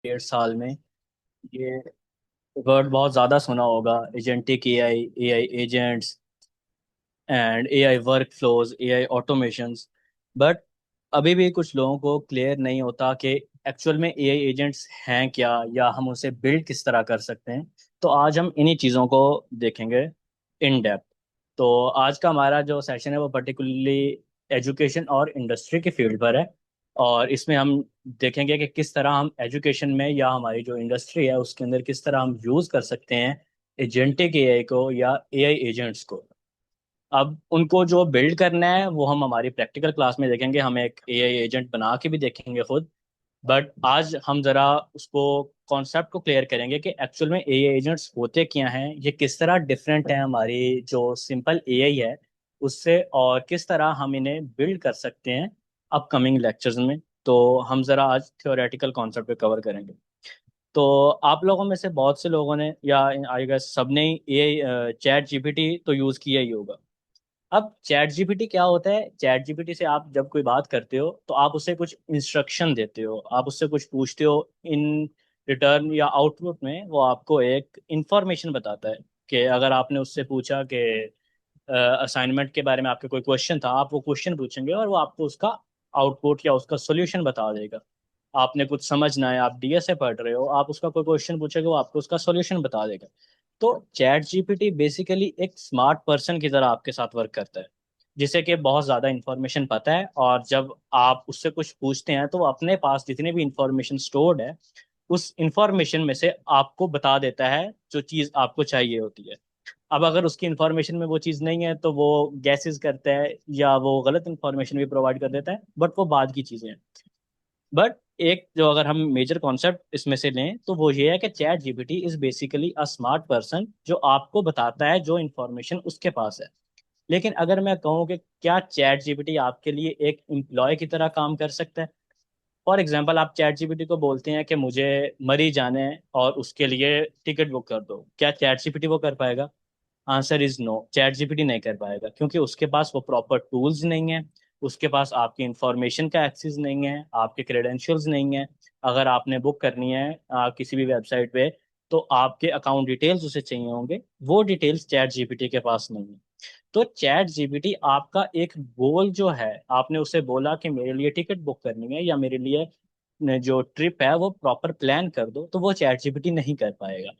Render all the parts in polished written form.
1.5 साल में ये वर्ड बहुत ज़्यादा सुना होगा। Agentic AI, AI agents and AI work flows, AI automations. But अभी भी कुछ लोगों को क्लियर नहीं होता कि एक्चुअल में एआई एजेंट्स हैं क्या, या हम उसे बिल्ड किस तरह कर सकते हैं। तो आज हम इन्हीं चीज़ों को देखेंगे इन डेप्थ। तो आज का हमारा जो सेशन है वो पर्टिकुलरली एजुकेशन और इंडस्ट्री के फील्ड पर है। और इसमें हम देखेंगे कि किस तरह हम एजुकेशन में या हमारी जो इंडस्ट्री है उसके अंदर किस तरह हम यूज़ कर सकते हैं एजेंटिक एआई को या एआई एजेंट्स को। अब उनको जो बिल्ड करना है वो हम हमारी प्रैक्टिकल क्लास में देखेंगे, हम एक एआई एजेंट बना के भी देखेंगे खुद। बट आज हम जरा उसको कॉन्सेप्ट को क्लियर करेंगे कि एक्चुअल में एआई एजेंट्स होते क्या हैं, ये किस तरह डिफरेंट है हमारी जो सिंपल एआई है उससे, और किस तरह हम इन्हें बिल्ड कर सकते हैं अपकमिंग लेक्चर्स में। तो हम जरा आज थ्योरेटिकल कॉन्सेप्ट पे कवर करेंगे। तो आप लोगों में से बहुत से लोगों ने या आई गेस सबने एआई चैट जीपीटी तो यूज़ किया ही होगा। अब चैट जीपीटी क्या होता है? चैट जीपीटी से आप जब कोई बात करते हो तो आप उसे कुछ इंस्ट्रक्शन देते हो, आप उससे कुछ पूछते हो। इन रिटर्न या आउटपुट में वो आपको एक इंफॉर्मेशन बताता है कि अगर आपने उससे पूछा कि असाइनमेंट के बारे में आपके कोई क्वेश्चन था, आप वो क्वेश्चन पूछेंगे और वो आपको उसका आउटपुट या उसका सोल्यूशन बता देगा। आपने कुछ समझना है, आप डीएसए पढ़ रहे हो, आप उसका कोई क्वेश्चन पूछोगे वो आपको उसका सॉल्यूशन बता देगा। तो चैट जीपीटी बेसिकली एक स्मार्ट पर्सन की तरह आपके साथ वर्क करता है, जिसे कि बहुत ज़्यादा इंफॉर्मेशन पता है। और जब आप उससे कुछ पूछते हैं तो वो अपने पास जितनी भी इंफॉर्मेशन स्टोर्ड है उस इंफॉर्मेशन में से आपको बता देता है जो चीज़ आपको चाहिए होती है। अब अगर उसकी इंफॉर्मेशन में वो चीज़ नहीं है तो वो गैसेस करता है या वो गलत इंफॉर्मेशन भी प्रोवाइड कर देता है, बट वो बाद की चीज़ें हैं। बट एक जो अगर हम मेजर कॉन्सेप्ट इसमें से लें तो वो ये है कि chat GPT is basically a smart person जो आपको बताता है जो इंफॉर्मेशन उसके पास है। लेकिन अगर मैं कहूँ कि क्या चैट जीपीटी आपके लिए एक एम्प्लॉय की तरह काम कर सकता है? फॉर एग्जाम्पल आप चैट जीपीटी को बोलते हैं कि मुझे मरी जाने हैं और उसके लिए टिकट बुक कर दो, क्या चैट जीपीटी वो कर पाएगा? Answer is no, ChatGPT नहीं कर पाएगा, क्योंकि उसके पास वो प्रॉपर टूल्स नहीं है। उसके पास आपकी इंफॉर्मेशन का एक्सेस नहीं है, आपके क्रेडेंशियल्स नहीं है। अगर आपने बुक करनी है किसी भी वेबसाइट पे तो आपके अकाउंट डिटेल्स उसे चाहिए होंगे, वो डिटेल्स चैट जीपीटी के पास नहीं है। तो चैट जीपीटी आपका एक गोल जो है, आपने उसे बोला कि मेरे लिए टिकट बुक करनी है या मेरे लिए जो ट्रिप है वो प्रॉपर प्लान कर दो, तो वो चैट जीपीटी नहीं कर पाएगा।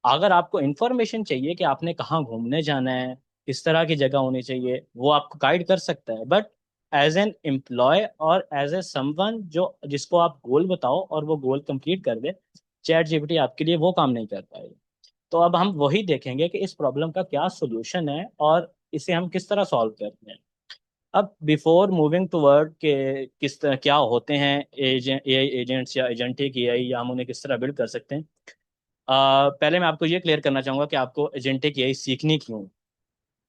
अगर आपको इन्फॉर्मेशन चाहिए कि आपने कहाँ घूमने जाना है, किस तरह की जगह होनी चाहिए, वो आपको गाइड कर सकता है। बट एज एन एम्प्लॉय और एज ए समवन जो जिसको आप गोल बताओ और वो गोल कंप्लीट कर दे, चैट जीपीटी आपके लिए वो काम नहीं कर पाएगा। तो अब हम वही देखेंगे कि इस प्रॉब्लम का क्या सोल्यूशन है और इसे हम किस तरह सॉल्व करते हैं। अब बिफोर मूविंग टूवर्ड के किस तरह क्या होते हैं एजेंट एआई एजेंट्स या एजेंटिक एआई, या हम उन्हें किस तरह बिल्ड कर सकते हैं। पहले मैं आपको ये क्लियर करना चाहूंगा कि आपको एजेंटिक एआई सीखनी क्यों,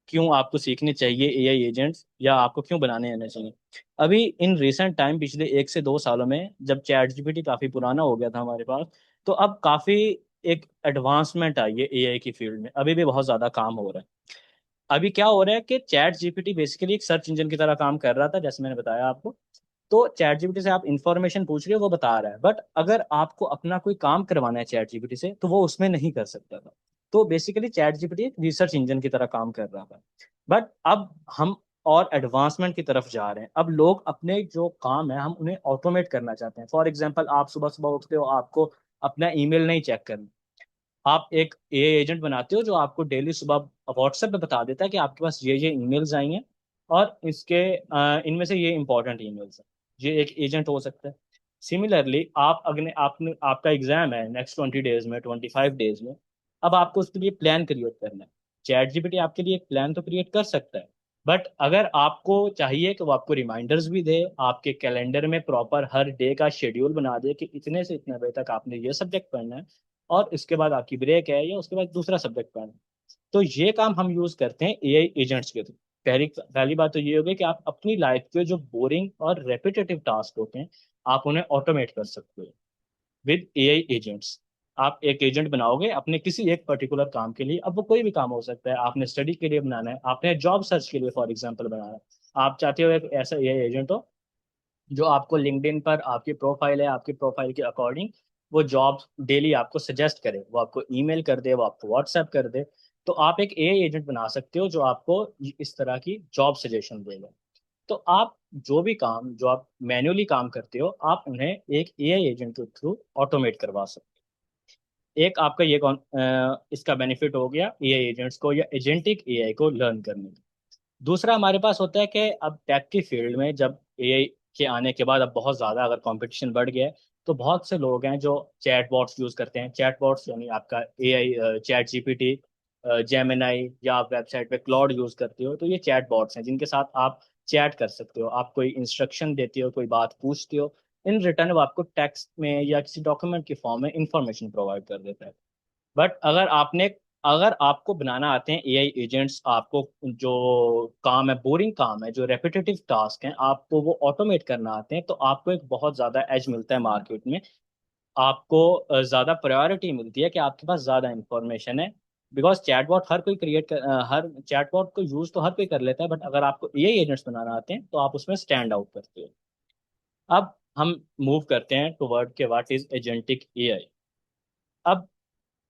क्यों आपको सीखने चाहिए एआई एजेंट्स, या आपको क्यों बनाने आने चाहिए। अभी इन रिसेंट टाइम पिछले 1 से 2 सालों में जब चैट जीपीटी काफ़ी पुराना हो गया था हमारे पास, तो अब काफ़ी एक एडवांसमेंट आई है एआई की फील्ड में। अभी भी बहुत ज़्यादा काम हो रहा है। अभी क्या हो रहा है कि चैट जीपीटी बेसिकली एक सर्च इंजन की तरह काम कर रहा था, जैसे मैंने बताया आपको। तो चैट जीपीटी से आप इंफॉर्मेशन पूछ रहे हो, वो बता रहा है। बट अगर आपको अपना कोई काम करवाना है चैट जीपीटी से तो वो उसमें नहीं कर सकता था। तो बेसिकली चैट जीपीटी एक रिसर्च इंजन की तरह काम कर रहा था। बट अब हम और एडवांसमेंट की तरफ जा रहे हैं। अब लोग अपने जो काम है हम उन्हें ऑटोमेट करना चाहते हैं। फॉर एग्जाम्पल आप सुबह सुबह उठते हो, आपको अपना ईमेल नहीं चेक करना, आप एक एआई एजेंट बनाते हो जो आपको डेली सुबह व्हाट्सएप पे बता देता है कि आपके पास ये ईमेल्स आई हैं और इसके इनमें से ये इंपॉर्टेंट ईमेल्स हैं। ये एक एजेंट हो सकता है। सिमिलरली आप अगले आपने आपका एग्जाम है नेक्स्ट 20 डेज में, 25 डेज में। अब आपको उसके लिए प्लान क्रिएट करना है। चैट जीपीटी आपके लिए एक प्लान तो क्रिएट कर सकता है, बट अगर आपको चाहिए कि वो आपको रिमाइंडर्स भी दे, आपके कैलेंडर में प्रॉपर हर डे का शेड्यूल बना दे कि इतने से इतने बजे तक आपने ये सब्जेक्ट पढ़ना है और इसके बाद आपकी ब्रेक है या उसके बाद दूसरा सब्जेक्ट पढ़ना है, तो ये काम हम यूज करते हैं एआई एजेंट्स के थ्रू। पहली पहली बात तो ये होगी कि आप अपनी लाइफ के जो बोरिंग और रेपिटेटिव टास्क होते हैं आप उन्हें ऑटोमेट कर सकते हो विद एआई एजेंट्स। आप एक एजेंट बनाओगे अपने किसी एक पर्टिकुलर काम के लिए। अब वो कोई भी काम हो सकता है, आपने स्टडी के लिए बनाना है, आपने जॉब सर्च के लिए फॉर एग्जांपल बनाना है। आप चाहते हो एक ऐसा एआई एजेंट हो जो आपको लिंक्डइन पर आपकी प्रोफाइल है, आपकी प्रोफाइल के अकॉर्डिंग वो जॉब डेली आपको सजेस्ट करे, वो आपको ईमेल कर दे, वो आपको व्हाट्सएप कर दे। तो आप एक एआई एजेंट बना सकते हो जो आपको इस तरह की जॉब सजेशन देगा। तो आप जो भी काम जो आप मैन्युअली काम करते हो, आप उन्हें एक एआई एजेंट के थ्रू ऑटोमेट करवा सकते हो। एक आपका ये इसका बेनिफिट हो गया एआई एजेंट्स को या एजेंटिक एआई को लर्न करने का। दूसरा हमारे पास होता है कि अब टेक की फील्ड में जब एआई के आने के बाद अब बहुत ज़्यादा अगर कंपटीशन बढ़ गया है, तो बहुत से लोग हैं जो चैटबॉट्स यूज़ करते हैं। चैटबॉट्स यानी आपका एआई, चैट जीपीटी, जेमिनाई, या आप वेबसाइट पे क्लाउड यूज़ करते हो, तो ये चैटबॉट्स हैं जिनके साथ आप चैट कर सकते हो। आप कोई इंस्ट्रक्शन देते हो, कोई बात पूछते हो, इन रिटर्न वो आपको टेक्स्ट में या किसी डॉक्यूमेंट के फॉर्म में इंफॉर्मेशन प्रोवाइड कर देता है। बट अगर आपको बनाना आते हैं एआई एजेंट्स, आपको जो काम है, बोरिंग काम है, जो रेपिटेटिव टास्क हैं, आपको वो ऑटोमेट करना आते हैं, तो आपको एक बहुत ज्यादा एज मिलता है मार्केट में। आपको ज्यादा प्रायोरिटी मिलती है कि आपके पास ज्यादा इंफॉर्मेशन है। बिकॉज चैटबॉट हर कोई हर चैटबॉट को यूज तो हर कोई कर लेता है, बट अगर आपको एआई एजेंट्स बनाना आते हैं तो आप उसमें स्टैंड आउट करते हो। अब हम मूव करते हैं टुवर्ड के व्हाट इज एजेंटिक एआई। अब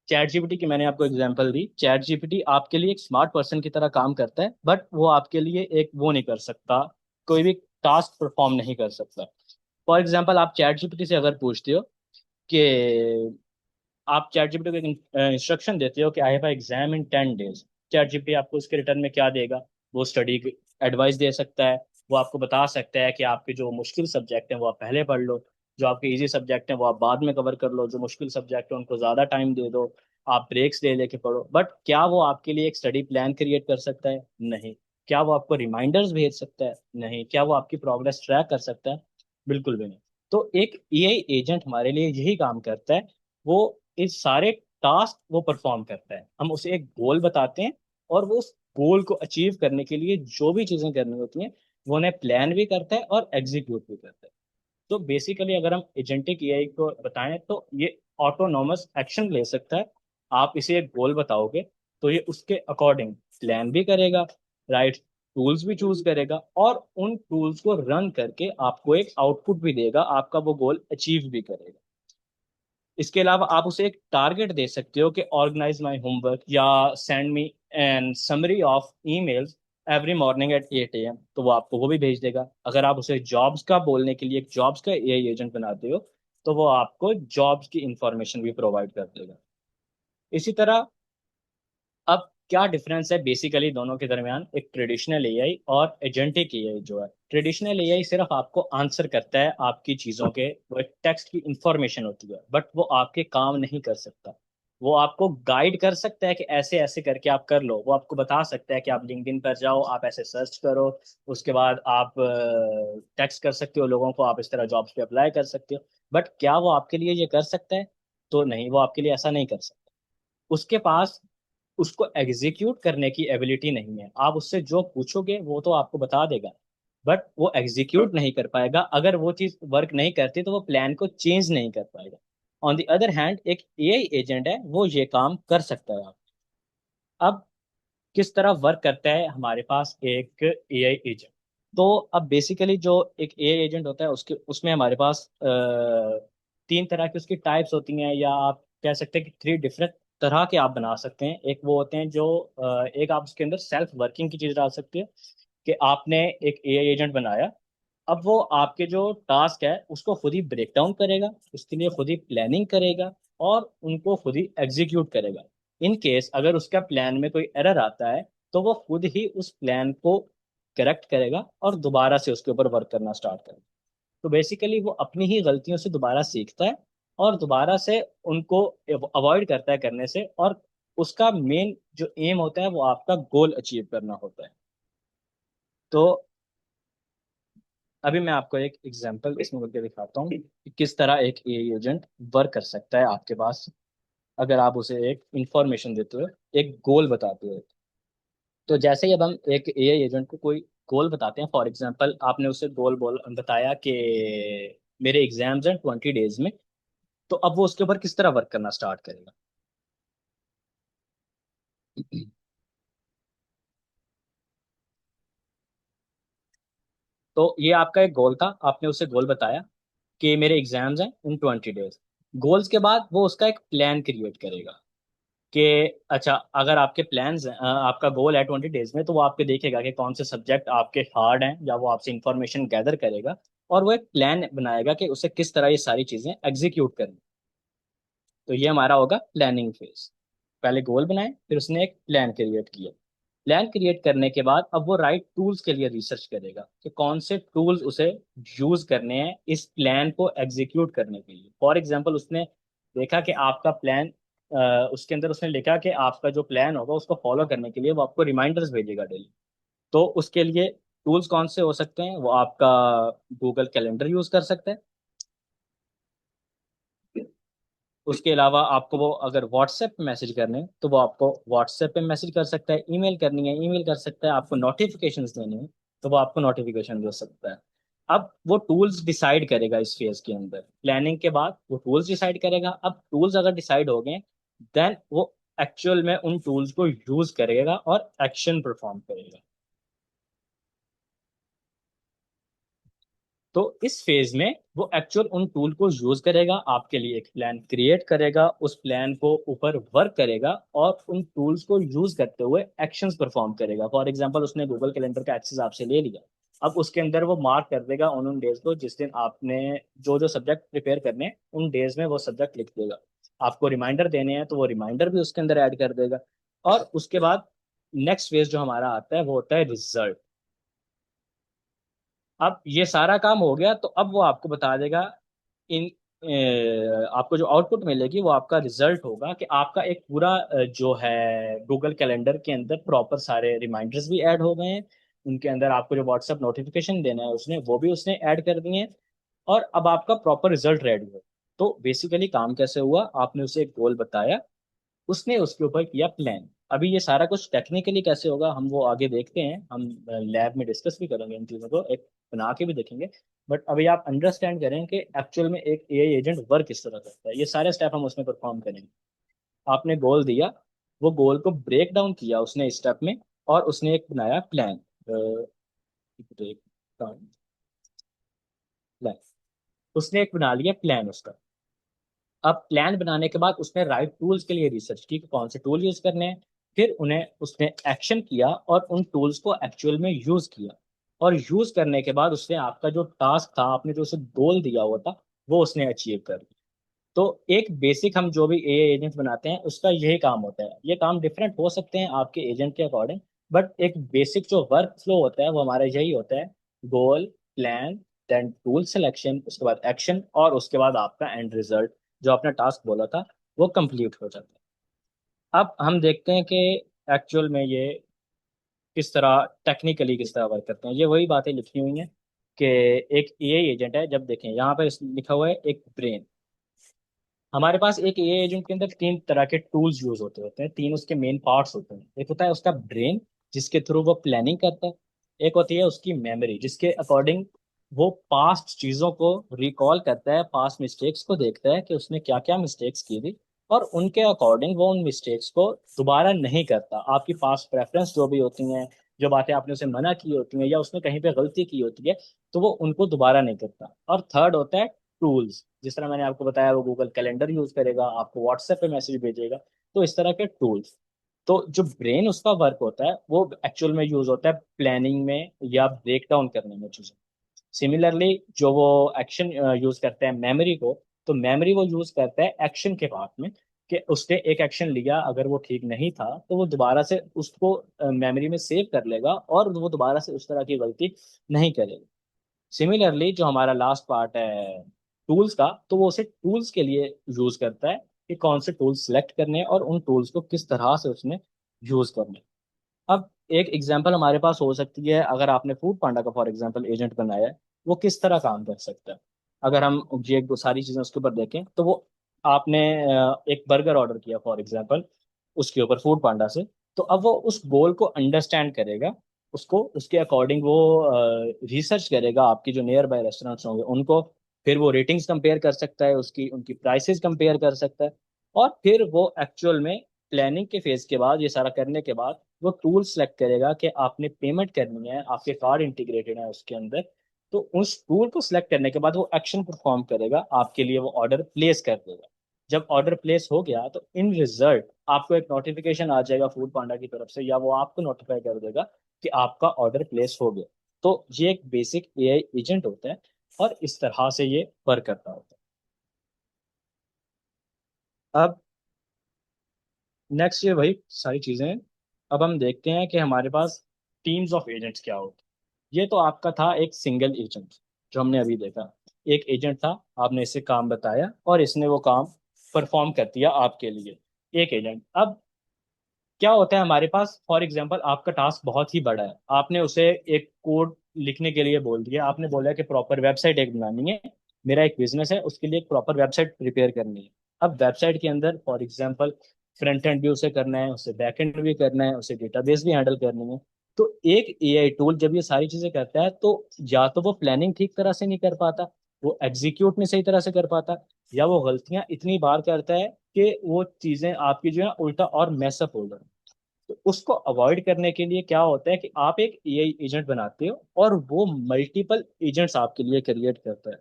चैट जीपीटी की मैंने आपको एग्जांपल दी। चैट जीपीटी आपके लिए एक स्मार्ट पर्सन की तरह काम करता है, बट वो आपके लिए एक वो नहीं कर सकता, कोई भी टास्क परफॉर्म नहीं कर सकता। फॉर एग्जांपल, आप चैट जीपीटी से अगर पूछते हो कि आप चैट जीपीटी को एक इंस्ट्रक्शन देते हो कि I have exam in 10 days, chat GPT आपको उसके रिटर्न में क्या देगा? वो स्टडी एडवाइस दे सकता है। वो आपको बता सकता है कि आपके जो मुश्किल सब्जेक्ट हैं वो आप पहले पढ़ लो, जो आपके इजी सब्जेक्ट हैं वो आप बाद में कवर कर लो, जो मुश्किल सब्जेक्ट हैं उनको ज़्यादा टाइम दे दो, आप ब्रेक्स ले लेके पढ़ो। बट क्या वो आपके लिए एक स्टडी प्लान क्रिएट कर सकता है? नहीं। क्या वो आपको रिमाइंडर्स भेज सकता है? नहीं। क्या वो आपकी प्रोग्रेस ट्रैक कर सकता है? बिल्कुल भी नहीं। तो एक एआई एजेंट हमारे लिए यही काम करता है। वो इस सारे टास्क वो परफॉर्म करता है। हम उसे एक गोल बताते हैं, और वो उस गोल को अचीव करने के लिए जो भी चीजें करनी होती हैं वो उन्हें प्लान भी करता है और एग्जीक्यूट भी करता है। तो बेसिकली अगर हम एजेंटिक एआई को बताएं तो ये ऑटोनॉमस एक्शन ले सकता है। आप इसे एक गोल बताओगे तो ये उसके अकॉर्डिंग प्लान भी करेगा, राइट टूल्स भी चूज करेगा, और उन टूल्स को रन करके आपको एक आउटपुट भी देगा, आपका वो गोल अचीव भी करेगा। इसके अलावा आप उसे एक टारगेट दे सकते हो कि ऑर्गेनाइज माई होमवर्क या send me an summary of emails every morning at 8 AM, तो वो आपको वो भी भेज देगा। अगर आप उसे जॉब्स का बोलने के लिए एक जॉब्स का एआई एजेंट बनाते हो, तो वो आपको जॉब्स की इंफॉर्मेशन भी प्रोवाइड कर देगा। इसी तरह अब क्या डिफरेंस है बेसिकली दोनों के दरमियान, एक ट्रेडिशनल एआई और एजेंटिक एआई जो है। ट्रेडिशनल एआई सिर्फ आपको आंसर करता है आपकी चीज़ों के, वो एक टेक्स्ट की इंफॉर्मेशन होती है, बट वो आपके काम नहीं कर सकता। वो आपको गाइड कर सकता है कि ऐसे ऐसे करके आप कर लो, वो आपको बता सकता है कि आप लिंक्डइन पर जाओ, आप ऐसे सर्च करो, उसके बाद आप टेक्स्ट कर सकते हो लोगों को, आप इस तरह जॉब्स पे अप्लाई कर सकते हो। बट क्या वो आपके लिए ये कर सकता है? तो नहीं, वो आपके लिए ऐसा नहीं कर सकता। उसके पास उसको एग्जीक्यूट करने की एबिलिटी नहीं है। आप उससे जो पूछोगे वो तो आपको बता देगा, बट वो एग्जीक्यूट नहीं कर पाएगा। अगर वो चीज वर्क नहीं करती तो वो प्लान को चेंज नहीं कर पाएगा। ऑन द अदर हैंड एक एआई एजेंट है, वो ये काम कर सकता है। अब किस तरह वर्क करता है हमारे पास एक एआई एजेंट? तो अब बेसिकली जो एक एआई एजेंट होता है उसके उसमें हमारे पास 3 तरह की उसकी टाइप्स होती हैं, या आप कह सकते हैं कि 3 डिफरेंट तरह के आप बना सकते हैं। एक वो होते हैं जो एक आप उसके अंदर सेल्फ वर्किंग की चीज डाल सकते हैं कि आपने एक एआई एजेंट बनाया। अब वो आपके जो टास्क है उसको खुद ही ब्रेक डाउन करेगा, उसके लिए खुद ही प्लानिंग करेगा, और उनको खुद ही एग्जीक्यूट करेगा। इन केस अगर उसका प्लान में कोई एरर आता है, तो वो खुद ही उस प्लान को करेक्ट करेगा और दोबारा से उसके ऊपर वर्क करना स्टार्ट करेगा। तो बेसिकली वो अपनी ही गलतियों से दोबारा सीखता है, और दोबारा से उनको अवॉइड करता है करने से, और उसका मेन जो एम होता है वो आपका गोल अचीव करना होता है। तो अभी मैं आपको एक एग्जांपल इसमें करके दिखाता हूँ कि किस तरह एक एआई एजेंट वर्क कर सकता है आपके पास, अगर आप उसे एक इंफॉर्मेशन देते हो, एक गोल बताते हो। तो जैसे ही अब हम एक एआई एजेंट को कोई गोल बताते हैं, फॉर एग्जांपल आपने उसे गोल बोल बताया कि मेरे एग्जाम्स हैं 20 डेज में, तो अब वो उसके ऊपर किस तरह वर्क करना स्टार्ट करेगा? तो ये आपका एक गोल था, आपने उसे गोल बताया कि मेरे एग्जाम्स हैं इन 20 डेज। गोल्स के बाद वो उसका एक प्लान क्रिएट करेगा कि अच्छा, अगर आपके प्लान्स हैं, आपका गोल है 20 डेज में, तो वो आपके देखेगा कि कौन से सब्जेक्ट आपके हार्ड हैं, या वो आपसे इंफॉर्मेशन गैदर करेगा और वो एक प्लान बनाएगा कि उसे किस तरह ये सारी चीजें एग्जीक्यूट करनी। तो ये हमारा होगा प्लानिंग फेज। पहले गोल बनाए, फिर उसने एक प्लान क्रिएट किया। प्लान क्रिएट करने के बाद अब वो राइट टूल्स के लिए रिसर्च करेगा कि कौन से टूल्स उसे यूज करने हैं इस प्लान को एग्जीक्यूट करने के लिए। फॉर एग्जांपल, उसने देखा कि आपका प्लान, उसके अंदर उसने लिखा कि आपका जो प्लान होगा उसको फॉलो करने के लिए वो आपको रिमाइंडर्स भेजेगा डेली। तो उसके लिए टूल्स कौन से हो सकते हैं? वो आपका गूगल कैलेंडर यूज कर सकते हैं। उसके अलावा आपको वो अगर व्हाट्सएप पे मैसेज करने हैं, तो वो आपको व्हाट्सएप पे मैसेज कर सकता है। ईमेल करनी है, ईमेल कर सकता है। आपको नोटिफिकेशंस देने हैं, तो वो आपको नोटिफिकेशन दे सकता है। अब वो टूल्स डिसाइड करेगा इस फेज के अंदर। प्लानिंग के बाद वो टूल्स डिसाइड करेगा। अब टूल्स अगर डिसाइड हो गए, देन वो एक्चुअल में उन टूल्स को यूज करेगा और एक्शन परफॉर्म करेगा। तो इस फेज में वो एक्चुअल उन टूल को यूज करेगा, आपके लिए एक प्लान क्रिएट करेगा, उस प्लान को ऊपर वर्क करेगा और उन टूल्स को यूज करते हुए एक्शंस परफॉर्म करेगा। फॉर एग्जांपल, उसने गूगल कैलेंडर का एक्सेस आपसे ले लिया। अब उसके अंदर वो मार्क कर देगा उन डेज को जिस दिन आपने जो जो सब्जेक्ट प्रिपेयर करने हैं, उन डेज में वो सब्जेक्ट लिख देगा। आपको रिमाइंडर देने हैं तो वो रिमाइंडर भी उसके अंदर ऐड कर देगा। और उसके बाद नेक्स्ट फेज जो हमारा आता है वो होता है रिजल्ट। अब ये सारा काम हो गया तो अब वो आपको बता देगा इन आपको जो आउटपुट मिलेगी वो आपका रिजल्ट होगा कि आपका एक पूरा जो है गूगल कैलेंडर के अंदर प्रॉपर सारे रिमाइंडर्स भी ऐड हो गए हैं। उनके अंदर आपको जो व्हाट्सएप नोटिफिकेशन देना है उसने वो भी उसने ऐड कर दिए हैं। और अब आपका प्रॉपर रिजल्ट रेडी है। तो बेसिकली काम कैसे हुआ? आपने उसे एक गोल बताया, उसने उसके ऊपर किया प्लान। अभी ये सारा कुछ टेक्निकली कैसे होगा हम वो आगे देखते हैं। हम लैब में डिस्कस भी करेंगे इन चीज़ों को, एक बना के भी देखेंगे। बट अभी आप अंडरस्टैंड करें कि एक्चुअल में एक एआई एजेंट वर्क किस तरह करता है। ये सारे स्टेप हम उसमें परफॉर्म करेंगे। आपने गोल दिया, वो गोल को ब्रेक डाउन किया उसने स्टेप में, और उसने एक बनाया प्लान। ब्रेक डाउन प्लान, उसने एक बना लिया प्लान उसका। अब प्लान बनाने के बाद उसने राइट टूल्स के लिए रिसर्च की कि कौन से टूल यूज करने हैं। फिर उन्हें उसने एक्शन किया और उन टूल्स को एक्चुअल में यूज किया। और यूज करने के बाद उसने आपका जो टास्क था, आपने जो उसे गोल दिया हुआ था, वो उसने अचीव कर लिया। तो एक बेसिक हम जो भी एआई एजेंट बनाते हैं उसका यही काम होता है। ये काम डिफरेंट हो सकते हैं आपके एजेंट के अकॉर्डिंग, बट एक बेसिक जो वर्क फ्लो होता है वो हमारा यही होता है। गोल, प्लान, देन टूल सिलेक्शन, उसके बाद एक्शन, और उसके बाद आपका एंड रिजल्ट जो आपने टास्क बोला था वो कंप्लीट हो जाता है। अब हम देखते हैं कि एक्चुअल में ये किस तरह टेक्निकली किस तरह वर्क करते हैं। ये वही बातें लिखी हुई हैं कि एक एआई एजेंट है। जब देखें यहाँ पर लिखा हुआ है एक ब्रेन। हमारे पास एक एआई एजेंट के अंदर तीन तरह के टूल्स यूज होते होते हैं। तीन उसके मेन पार्ट्स होते हैं। एक होता है उसका ब्रेन, जिसके थ्रू वो प्लानिंग करता है। एक होती है उसकी मेमोरी, जिसके अकॉर्डिंग वो पास्ट चीजों को रिकॉल करता है, पास्ट मिस्टेक्स को देखता है कि उसने क्या क्या मिस्टेक्स की थी, और उनके अकॉर्डिंग वो उन मिस्टेक्स को दोबारा नहीं करता। आपकी पास्ट प्रेफरेंस जो भी होती हैं, जो बातें आपने उसे मना की होती हैं या उसने कहीं पे गलती की होती है, तो वो उनको दोबारा नहीं करता। और थर्ड होता है टूल्स। जिस तरह मैंने आपको बताया, वो गूगल कैलेंडर यूज करेगा, आपको व्हाट्सएप पे मैसेज भेजेगा। तो इस तरह के टूल्स। तो जो ब्रेन उसका वर्क होता है वो एक्चुअल में यूज होता है प्लानिंग में या ब्रेक डाउन करने में चीजें। सिमिलरली जो वो एक्शन यूज करते हैं मेमोरी को, तो मेमोरी वो यूज करता है एक्शन के पार्ट में, कि उसने एक एक्शन लिया, अगर वो ठीक नहीं था तो वो दोबारा से उसको मेमोरी में सेव कर लेगा और वो दोबारा से उस तरह की गलती नहीं करेगा। सिमिलरली जो हमारा लास्ट पार्ट है टूल्स का, तो वो उसे टूल्स के लिए यूज करता है कि कौन से टूल्स सेलेक्ट करने हैं और उन टूल्स को किस तरह से उसने यूज करना है। अब एक एग्जांपल हमारे पास हो सकती है, अगर आपने फूड पांडा का फॉर एग्जांपल एजेंट बनाया है, वो किस तरह काम कर सकता है। अगर हम ये एक दो सारी चीजें उसके ऊपर देखें, तो वो आपने एक बर्गर ऑर्डर किया फॉर एग्जांपल उसके ऊपर फूड पांडा से, तो अब वो उस गोल को अंडरस्टैंड करेगा। उसको उसके अकॉर्डिंग वो रिसर्च करेगा आपकी जो नियर बाय रेस्टोरेंट्स होंगे उनको। फिर वो रेटिंग्स कंपेयर कर सकता है, उसकी उनकी प्राइसेस कंपेयर कर सकता है। और फिर वो एक्चुअल में प्लानिंग के फेज के बाद, ये सारा करने के बाद, वो टूल सेलेक्ट करेगा कि आपने पेमेंट करनी है, आपके कार्ड इंटीग्रेटेड है उसके अंदर, तो उस टूल को सिलेक्ट करने के बाद वो एक्शन परफॉर्म करेगा आपके लिए, वो ऑर्डर प्लेस कर देगा। जब ऑर्डर प्लेस हो गया तो इन रिजल्ट आपको एक नोटिफिकेशन आ जाएगा फूड पांडा की तरफ से, या वो आपको नोटिफाई कर देगा कि आपका ऑर्डर प्लेस हो गया। तो ये एक बेसिक एआई एजेंट होता है, और इस तरह से ये वर्क करता होता है। अब नेक्स्ट ये वही सारी चीजें हैं। अब हम देखते हैं कि हमारे पास टीम्स ऑफ एजेंट्स क्या होते हैं। ये तो आपका था एक सिंगल एजेंट जो हमने अभी देखा। एक एजेंट था, आपने इसे काम बताया और इसने वो काम परफॉर्म कर दिया आपके लिए। एक एजेंट। अब क्या होता है हमारे पास, फॉर एग्जांपल आपका टास्क बहुत ही बड़ा है, आपने उसे एक कोड लिखने के लिए बोल दिया, आपने बोला कि प्रॉपर वेबसाइट एक बनानी है, मेरा एक बिजनेस है उसके लिए एक प्रॉपर वेबसाइट प्रिपेयर करनी है। अब वेबसाइट के अंदर फॉर एग्जांपल फ्रंट एंड भी उसे करना है, उसे बैक एंड भी करना है, उसे डेटाबेस भी हैंडल करनी है। तो एक एआई टूल जब ये सारी चीजें करता है, तो या तो वो प्लानिंग ठीक तरह से नहीं कर पाता, वो एग्जीक्यूट नहीं सही तरह से कर पाता, या वो गलतियां इतनी बार करता है कि वो चीजें आपकी जो है उल्टा और मैसअप हो जाए। तो उसको अवॉइड करने के लिए क्या होता है कि आप एक एआई एजेंट बनाते हो और वो मल्टीपल एजेंट्स आपके लिए क्रिएट करता है,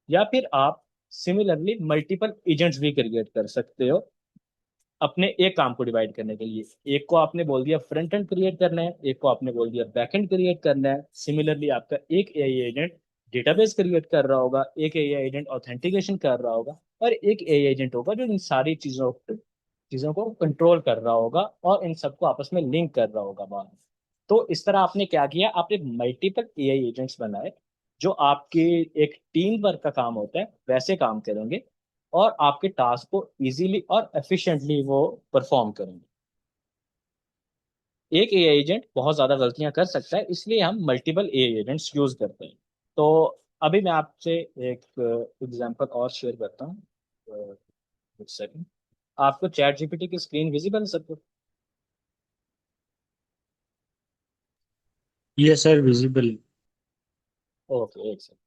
या फिर आप सिमिलरली मल्टीपल एजेंट्स भी क्रिएट कर सकते हो अपने एक काम को डिवाइड करने के लिए। एक को आपने बोल दिया फ्रंट एंड क्रिएट करना है, एक को आपने बोल दिया बैक एंड क्रिएट करना है। सिमिलरली आपका एक एआई एजेंट डेटाबेस क्रिएट कर रहा होगा, एक एआई एजेंट ऑथेंटिकेशन कर रहा होगा, और एक एआई एजेंट होगा जो इन सारी चीजों चीजों को कंट्रोल कर रहा होगा और इन सबको आपस में लिंक कर रहा होगा बाद में। तो इस तरह आपने क्या किया, आपने मल्टीपल एआई एजेंट्स बनाए जो आपके एक टीम वर्क का काम होता है वैसे काम करेंगे, और आपके टास्क को इजीली और एफिशिएंटली वो परफॉर्म करेंगे। एक एआई एजेंट बहुत ज्यादा गलतियां कर सकता है, इसलिए हम मल्टीपल एआई एजेंट्स यूज करते हैं। तो अभी मैं आपसे एक एग्जांपल और शेयर करता हूँ। एक सेकंड। आपको चैट जीपीटी की स्क्रीन विजिबल है सबको? Yes sir, visible. ओके, एक सेकंड।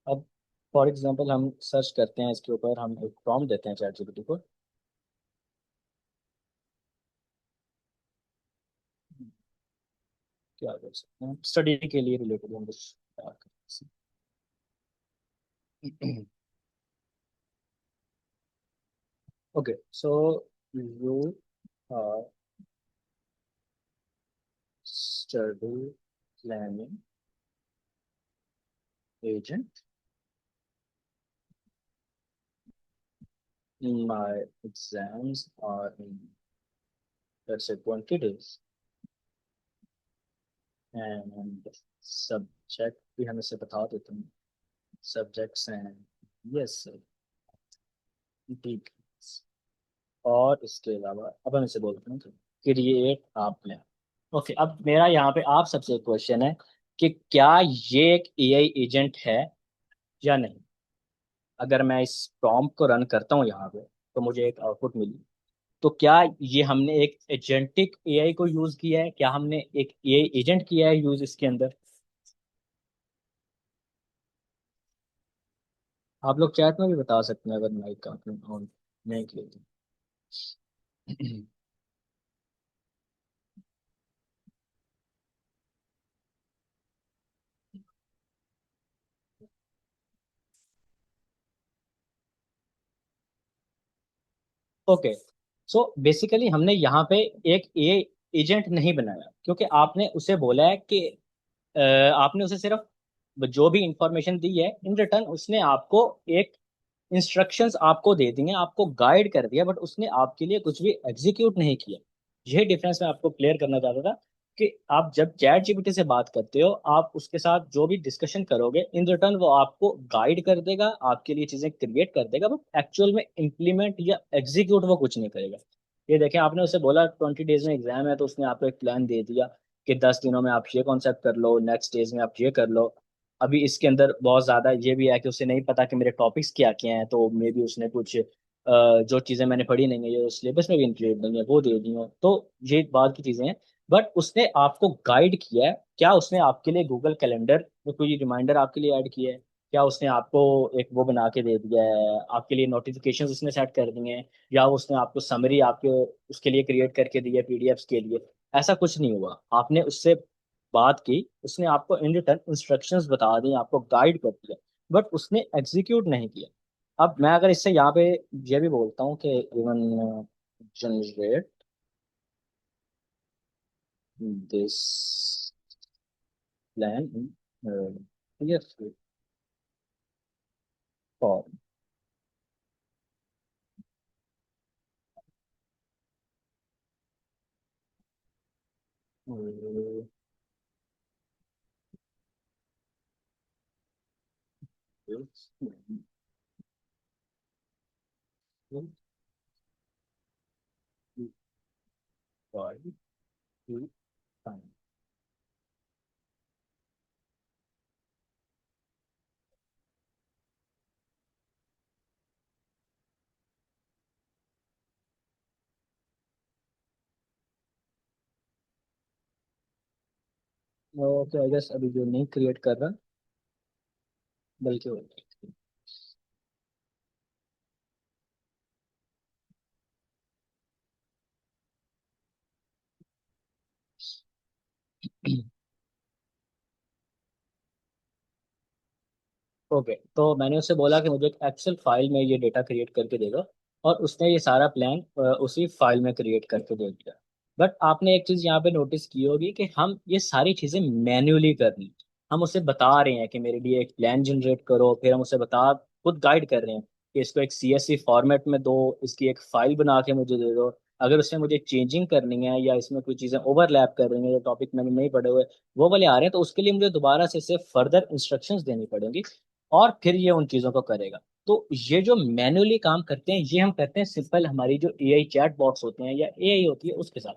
अब फॉर एग्जांपल हम सर्च करते हैं इसके ऊपर, हम एक प्रॉम्प्ट देते हैं चैट जीपीटी को। क्या कर सकते हैं, स्टडी के लिए रिलेटेड हम कुछ बात कर सकते हैं। Okay, so you are study planning agent. My exams are in, let's say, 20 days, and subject भी हम इसे बता देते हैं। Subjects and yes sir, ठीक। और इसके अलावा अब हम इसे बोलते हैं क्रिएट आप प्लान। ओके, अब मेरा यहाँ पे आप सबसे क्वेश्चन है कि क्या ये एक एआई एजेंट है या नहीं। अगर मैं इस प्रॉम्प्ट को रन करता हूँ यहाँ पे, तो मुझे एक आउटपुट मिली। तो क्या ये हमने एक एजेंटिक एआई को यूज किया है, क्या हमने एक एआई एजेंट किया है यूज इसके अंदर? आप लोग चैट में भी बता सकते हैं अगर माइक का ऑन नहीं किया तो। ओके, सो बेसिकली हमने यहाँ पे एक एआई एजेंट नहीं बनाया, क्योंकि आपने उसे बोला है कि आपने उसे सिर्फ जो भी इंफॉर्मेशन दी है, इन रिटर्न उसने आपको एक इंस्ट्रक्शंस आपको दे दी हैं, आपको गाइड कर दिया, बट उसने आपके लिए कुछ भी एग्जीक्यूट नहीं किया। यह डिफरेंस मैं आपको क्लियर करना चाहता था कि आप जब चैट जीपीटी से बात करते हो, आप उसके साथ जो भी डिस्कशन करोगे, इन रिटर्न वो आपको गाइड कर देगा, आपके लिए चीजें क्रिएट कर देगा, बट एक्चुअल में इम्प्लीमेंट या एग्जीक्यूट वो कुछ नहीं करेगा। ये देखें, आपने उसे बोला 20 डेज में एग्जाम है, तो उसने आपको एक प्लान दे दिया कि 10 दिनों में आप ये कॉन्सेप्ट कर लो, नेक्स्ट डेज में आप ये कर लो। अभी इसके अंदर बहुत ज्यादा ये भी है कि उसे नहीं पता कि मेरे टॉपिक्स क्या क्या हैं, तो मे बी उसने कुछ जो चीजें मैंने पढ़ी नहीं है, ये सिलेबस में भी इंक्लूड नहीं है, वो दे दी हो, तो ये बात की चीजें हैं। बट उसने आपको गाइड किया है। क्या उसने आपके लिए गूगल कैलेंडर में कोई रिमाइंडर आपके लिए ऐड किया है? क्या उसने आपको एक वो बना के दे दिया है, आपके लिए नोटिफिकेशंस उसने सेट कर दिए हैं, या उसने आपको समरी आपके उसके लिए क्रिएट करके दी है पीडीएफ्स के लिए? ऐसा कुछ नहीं हुआ। आपने उससे बात की, उसने आपको इन रिटर्न इंस्ट्रक्शंस बता दी, आपको गाइड कर दिया, बट उसने एग्जीक्यूट नहीं किया। अब मैं अगर इससे यहाँ पे ये भी बोलता हूँ कि even generate this plan yes for okay, I guess अभी जो नहीं क्रिएट कर रहा, बल्कि वो ओके, तो मैंने उससे बोला कि मुझे एक एक्सेल फाइल में ये डेटा क्रिएट करके दे दो, और उसने ये सारा प्लान उसी फाइल में क्रिएट करके दे दिया। बट आपने एक चीज यहाँ पे नोटिस की होगी कि हम ये सारी चीजें मैन्युअली करनी, हम उसे बता रहे हैं कि मेरे लिए एक प्लान जनरेट करो, फिर हम उसे बता खुद गाइड कर रहे हैं कि इसको एक सीएसवी फॉर्मेट में दो, इसकी एक फाइल बना के मुझे दे दो। अगर उसमें मुझे चेंजिंग करनी है या इसमें कोई चीजें ओवरलैप कर रही हैं, जो टॉपिक मैंने नहीं पढ़े हुए वो वाले आ रहे हैं, तो उसके लिए मुझे दोबारा से इसे फर्दर इंस्ट्रक्शंस देनी पड़ेंगी, और फिर ये उन चीजों को करेगा। तो ये जो मैन्युअली काम करते हैं ये हम करते हैं सिंपल हमारी जो एआई चैट बॉट्स होते हैं या एआई होती है उसके साथ।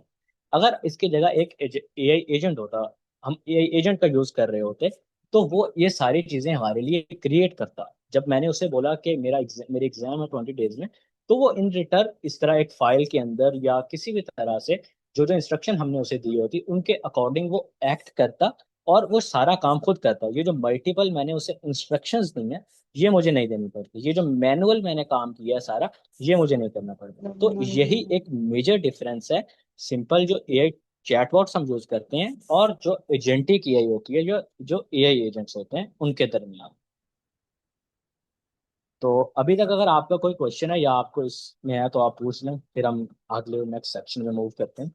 अगर इसकी जगह एक एआई एजेंट होता, हम एआई एजेंट का यूज कर रहे होते, तो वो ये सारी चीजें हमारे लिए क्रिएट करता। जब मैंने उसे बोला कि मेरे एग्जाम है 20 डेज में, तो वो इन रिटर्न इस तरह एक फाइल के अंदर या किसी भी तरह से जो जो इंस्ट्रक्शन हमने उसे दी होती उनके अकॉर्डिंग वो एक्ट करता, और वो सारा काम खुद करता है। ये जो मल्टीपल मैंने उसे इंस्ट्रक्शंस दी हैं, ये मुझे नहीं देनी पड़ती। ये जो मैनुअल मैंने काम किया है सारा, ये मुझे नहीं करना पड़ता। तो यही एक मेजर डिफरेंस है सिंपल जो एआई चैटबॉट्स हम यूज करते हैं और जो एजेंटिक एआई होती है, जो जो एआई एजेंट्स होते हैं उनके दरमियान। तो अभी तक अगर आपका कोई क्वेश्चन है या आपको इसमें है तो आप पूछ लें, फिर हम अगले नेक्स्ट सेक्शन में मूव करते हैं।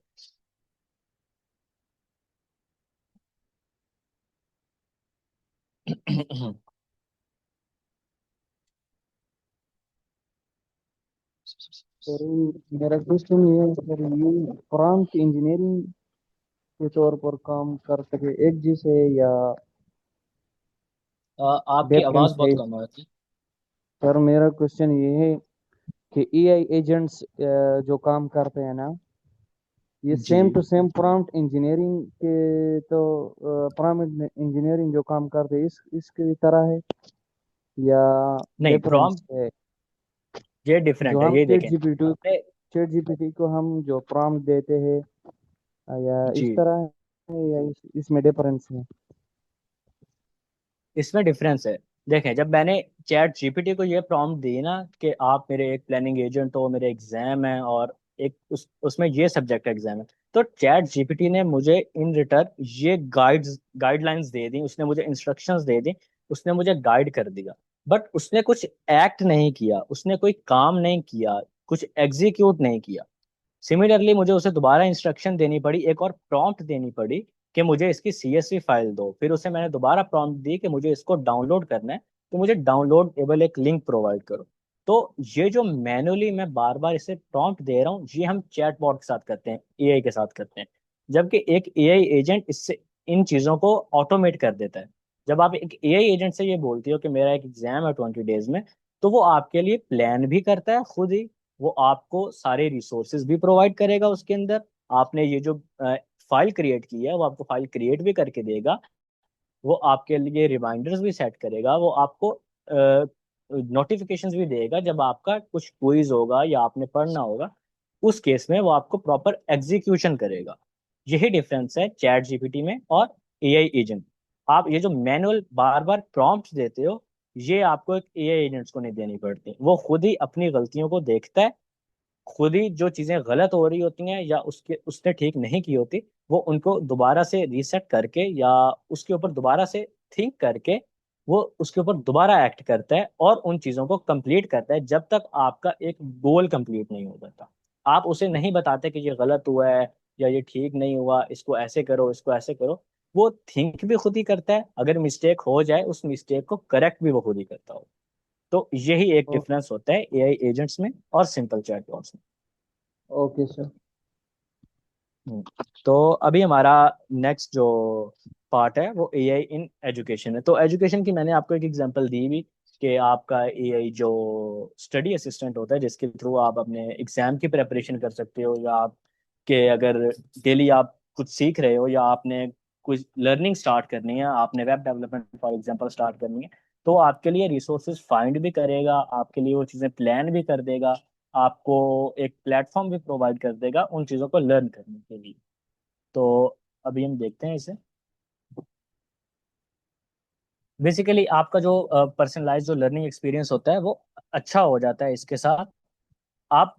सर, मेरा क्वेश्चन ये है सर, ये प्रॉम्प्ट इंजीनियरिंग के तौर पर काम कर सके एक जैसे या आपकी आवाज डिफरेंस है? बहुत कम है थी। सर, मेरा क्वेश्चन ये है कि एआई एजेंट्स जो काम करते हैं ना, ये जी, same to same prompt engineering के तो प्रॉम्प्ट इंजीनियरिंग जो काम करते हैं इसकी तरह है या नहीं डिफरेंस प्रॉम्प्ट है? ये जो डिफरेंट है, हम ये देखें आपने। चैट जीपीटी को हम जो प्रॉम्प्ट देते हैं या इस जी, तरह है या इसमें डिफरेंस है? इसमें डिफरेंस है। देखें, जब मैंने चैट जीपीटी को ये प्रॉम्प्ट दी ना कि आप मेरे एक प्लानिंग एजेंट हो, मेरे एग्जाम है और एक उसमें ये सब्जेक्ट एग्जाम है, तो चैट जीपीटी ने मुझे इन रिटर्न ये गाइडलाइंस दे दी, उसने मुझे इंस्ट्रक्शंस दे दी, उसने मुझे गाइड कर दिया। बट उसने कुछ एक्ट नहीं किया, उसने कोई काम नहीं किया, कुछ एग्जीक्यूट नहीं किया। सिमिलरली मुझे उसे दोबारा इंस्ट्रक्शन देनी पड़ी, एक और प्रॉम्प्ट देनी पड़ी कि मुझे इसकी सीएसवी फाइल दो। फिर उसे मैंने दोबारा प्रॉम्प्ट दी कि मुझे इसको डाउनलोड करना है, तो मुझे डाउनलोडेबल एक लिंक प्रोवाइड करो। तो ये जो मैनुअली मैं बार बार इसे प्रॉम्प्ट दे रहा हूँ, ये हम चैटबॉट के साथ करते हैं, एआई के साथ करते हैं। जबकि एक एआई एजेंट इससे इन चीज़ों को ऑटोमेट कर देता है। जब आप एक एआई एजेंट से ये बोलती हो कि मेरा एक एग्जाम है 20 डेज में, तो वो आपके लिए प्लान भी करता है खुद ही, वो आपको सारे रिसोर्सेज भी प्रोवाइड करेगा उसके अंदर। आपने ये जो फाइल क्रिएट की है वो आपको फाइल क्रिएट भी करके देगा, वो आपके लिए रिमाइंडर्स भी सेट करेगा, वो आपको नोटिफिकेशंस भी देगा जब आपका कुछ क्विज होगा या आपने पढ़ना होगा। उस केस में वो आपको प्रॉपर एग्जीक्यूशन करेगा। यही डिफरेंस है चैट जीपीटी में और एआई एजेंट। आप ये जो मैनुअल बार बार प्रॉम्प्ट्स देते हो, ये आपको एक एआई एजेंट्स को नहीं देनी पड़ती, वो खुद ही अपनी गलतियों को देखता है खुद ही जो चीजें गलत हो रही होती हैं या उसके उसने ठीक नहीं की होती, वो उनको दोबारा से रीसेट करके या उसके ऊपर दोबारा से थिंक करके वो उसके ऊपर दोबारा एक्ट करता है और उन चीजों को कंप्लीट करता है जब तक आपका एक गोल कंप्लीट नहीं हो जाता। आप उसे नहीं बताते कि ये गलत हुआ है या ये ठीक नहीं हुआ, इसको ऐसे करो, इसको ऐसे करो। वो थिंक भी खुद ही करता है, अगर मिस्टेक हो जाए उस मिस्टेक को करेक्ट भी वो खुद ही करता हो। तो यही एक ओ, डिफरेंस होता है एआई एजेंट्स में और सिंपल चैटबॉट्स में। Okay sir. हम्म। तो अभी हमारा नेक्स्ट जो पार्ट है वो एआई इन एजुकेशन है। तो एजुकेशन की मैंने आपको एक एग्जांपल दी भी कि आपका एआई जो स्टडी असिस्टेंट होता है जिसके थ्रू आप अपने एग्जाम की प्रिपरेशन कर सकते हो, या आप के अगर डेली आप कुछ सीख रहे हो या आपने कुछ लर्निंग स्टार्ट करनी है, आपने web development for example start करनी है, तो आपके लिए रिसोर्सेज फाइंड भी करेगा, आपके लिए वो चीज़ें प्लान भी कर देगा, आपको एक प्लेटफॉर्म भी प्रोवाइड कर देगा उन चीज़ों को लर्न करने के लिए। तो अभी हम देखते हैं इसे। बेसिकली आपका जो पर्सनलाइज जो लर्निंग एक्सपीरियंस होता है वो अच्छा हो जाता है इसके साथ। आप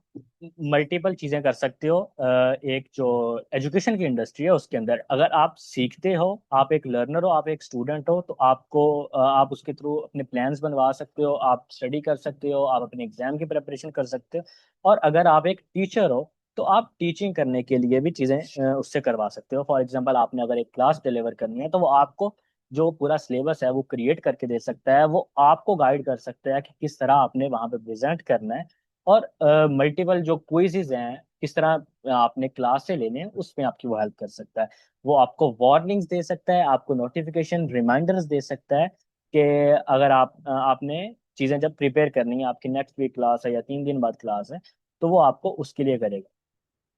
मल्टीपल चीजें कर सकते हो। एक जो एजुकेशन की इंडस्ट्री है उसके अंदर अगर आप सीखते हो, आप एक लर्नर हो, आप एक स्टूडेंट हो, तो आपको आप उसके थ्रू अपने प्लान्स बनवा सकते हो, आप स्टडी कर सकते हो, आप अपने एग्जाम की प्रिपरेशन कर सकते हो। और अगर आप एक टीचर हो तो आप टीचिंग करने के लिए भी चीजें उससे करवा सकते हो। फॉर एग्जाम्पल आपने अगर एक क्लास डिलीवर करनी है तो वो आपको जो पूरा सिलेबस है वो क्रिएट करके दे सकता है, वो आपको गाइड कर सकता है कि किस तरह आपने वहां पे प्रेजेंट करना है। और मल्टीपल जो क्विजेज हैं किस तरह आपने क्लास से लेने हैं उसमें आपकी वो हेल्प कर सकता है। वो आपको वार्निंग्स दे सकता है, आपको नोटिफिकेशन रिमाइंडर्स दे सकता है कि अगर आपने चीज़ें जब प्रिपेयर करनी है, आपकी नेक्स्ट वीक क्लास है या 3 दिन बाद क्लास है, तो वो आपको उसके लिए करेगा।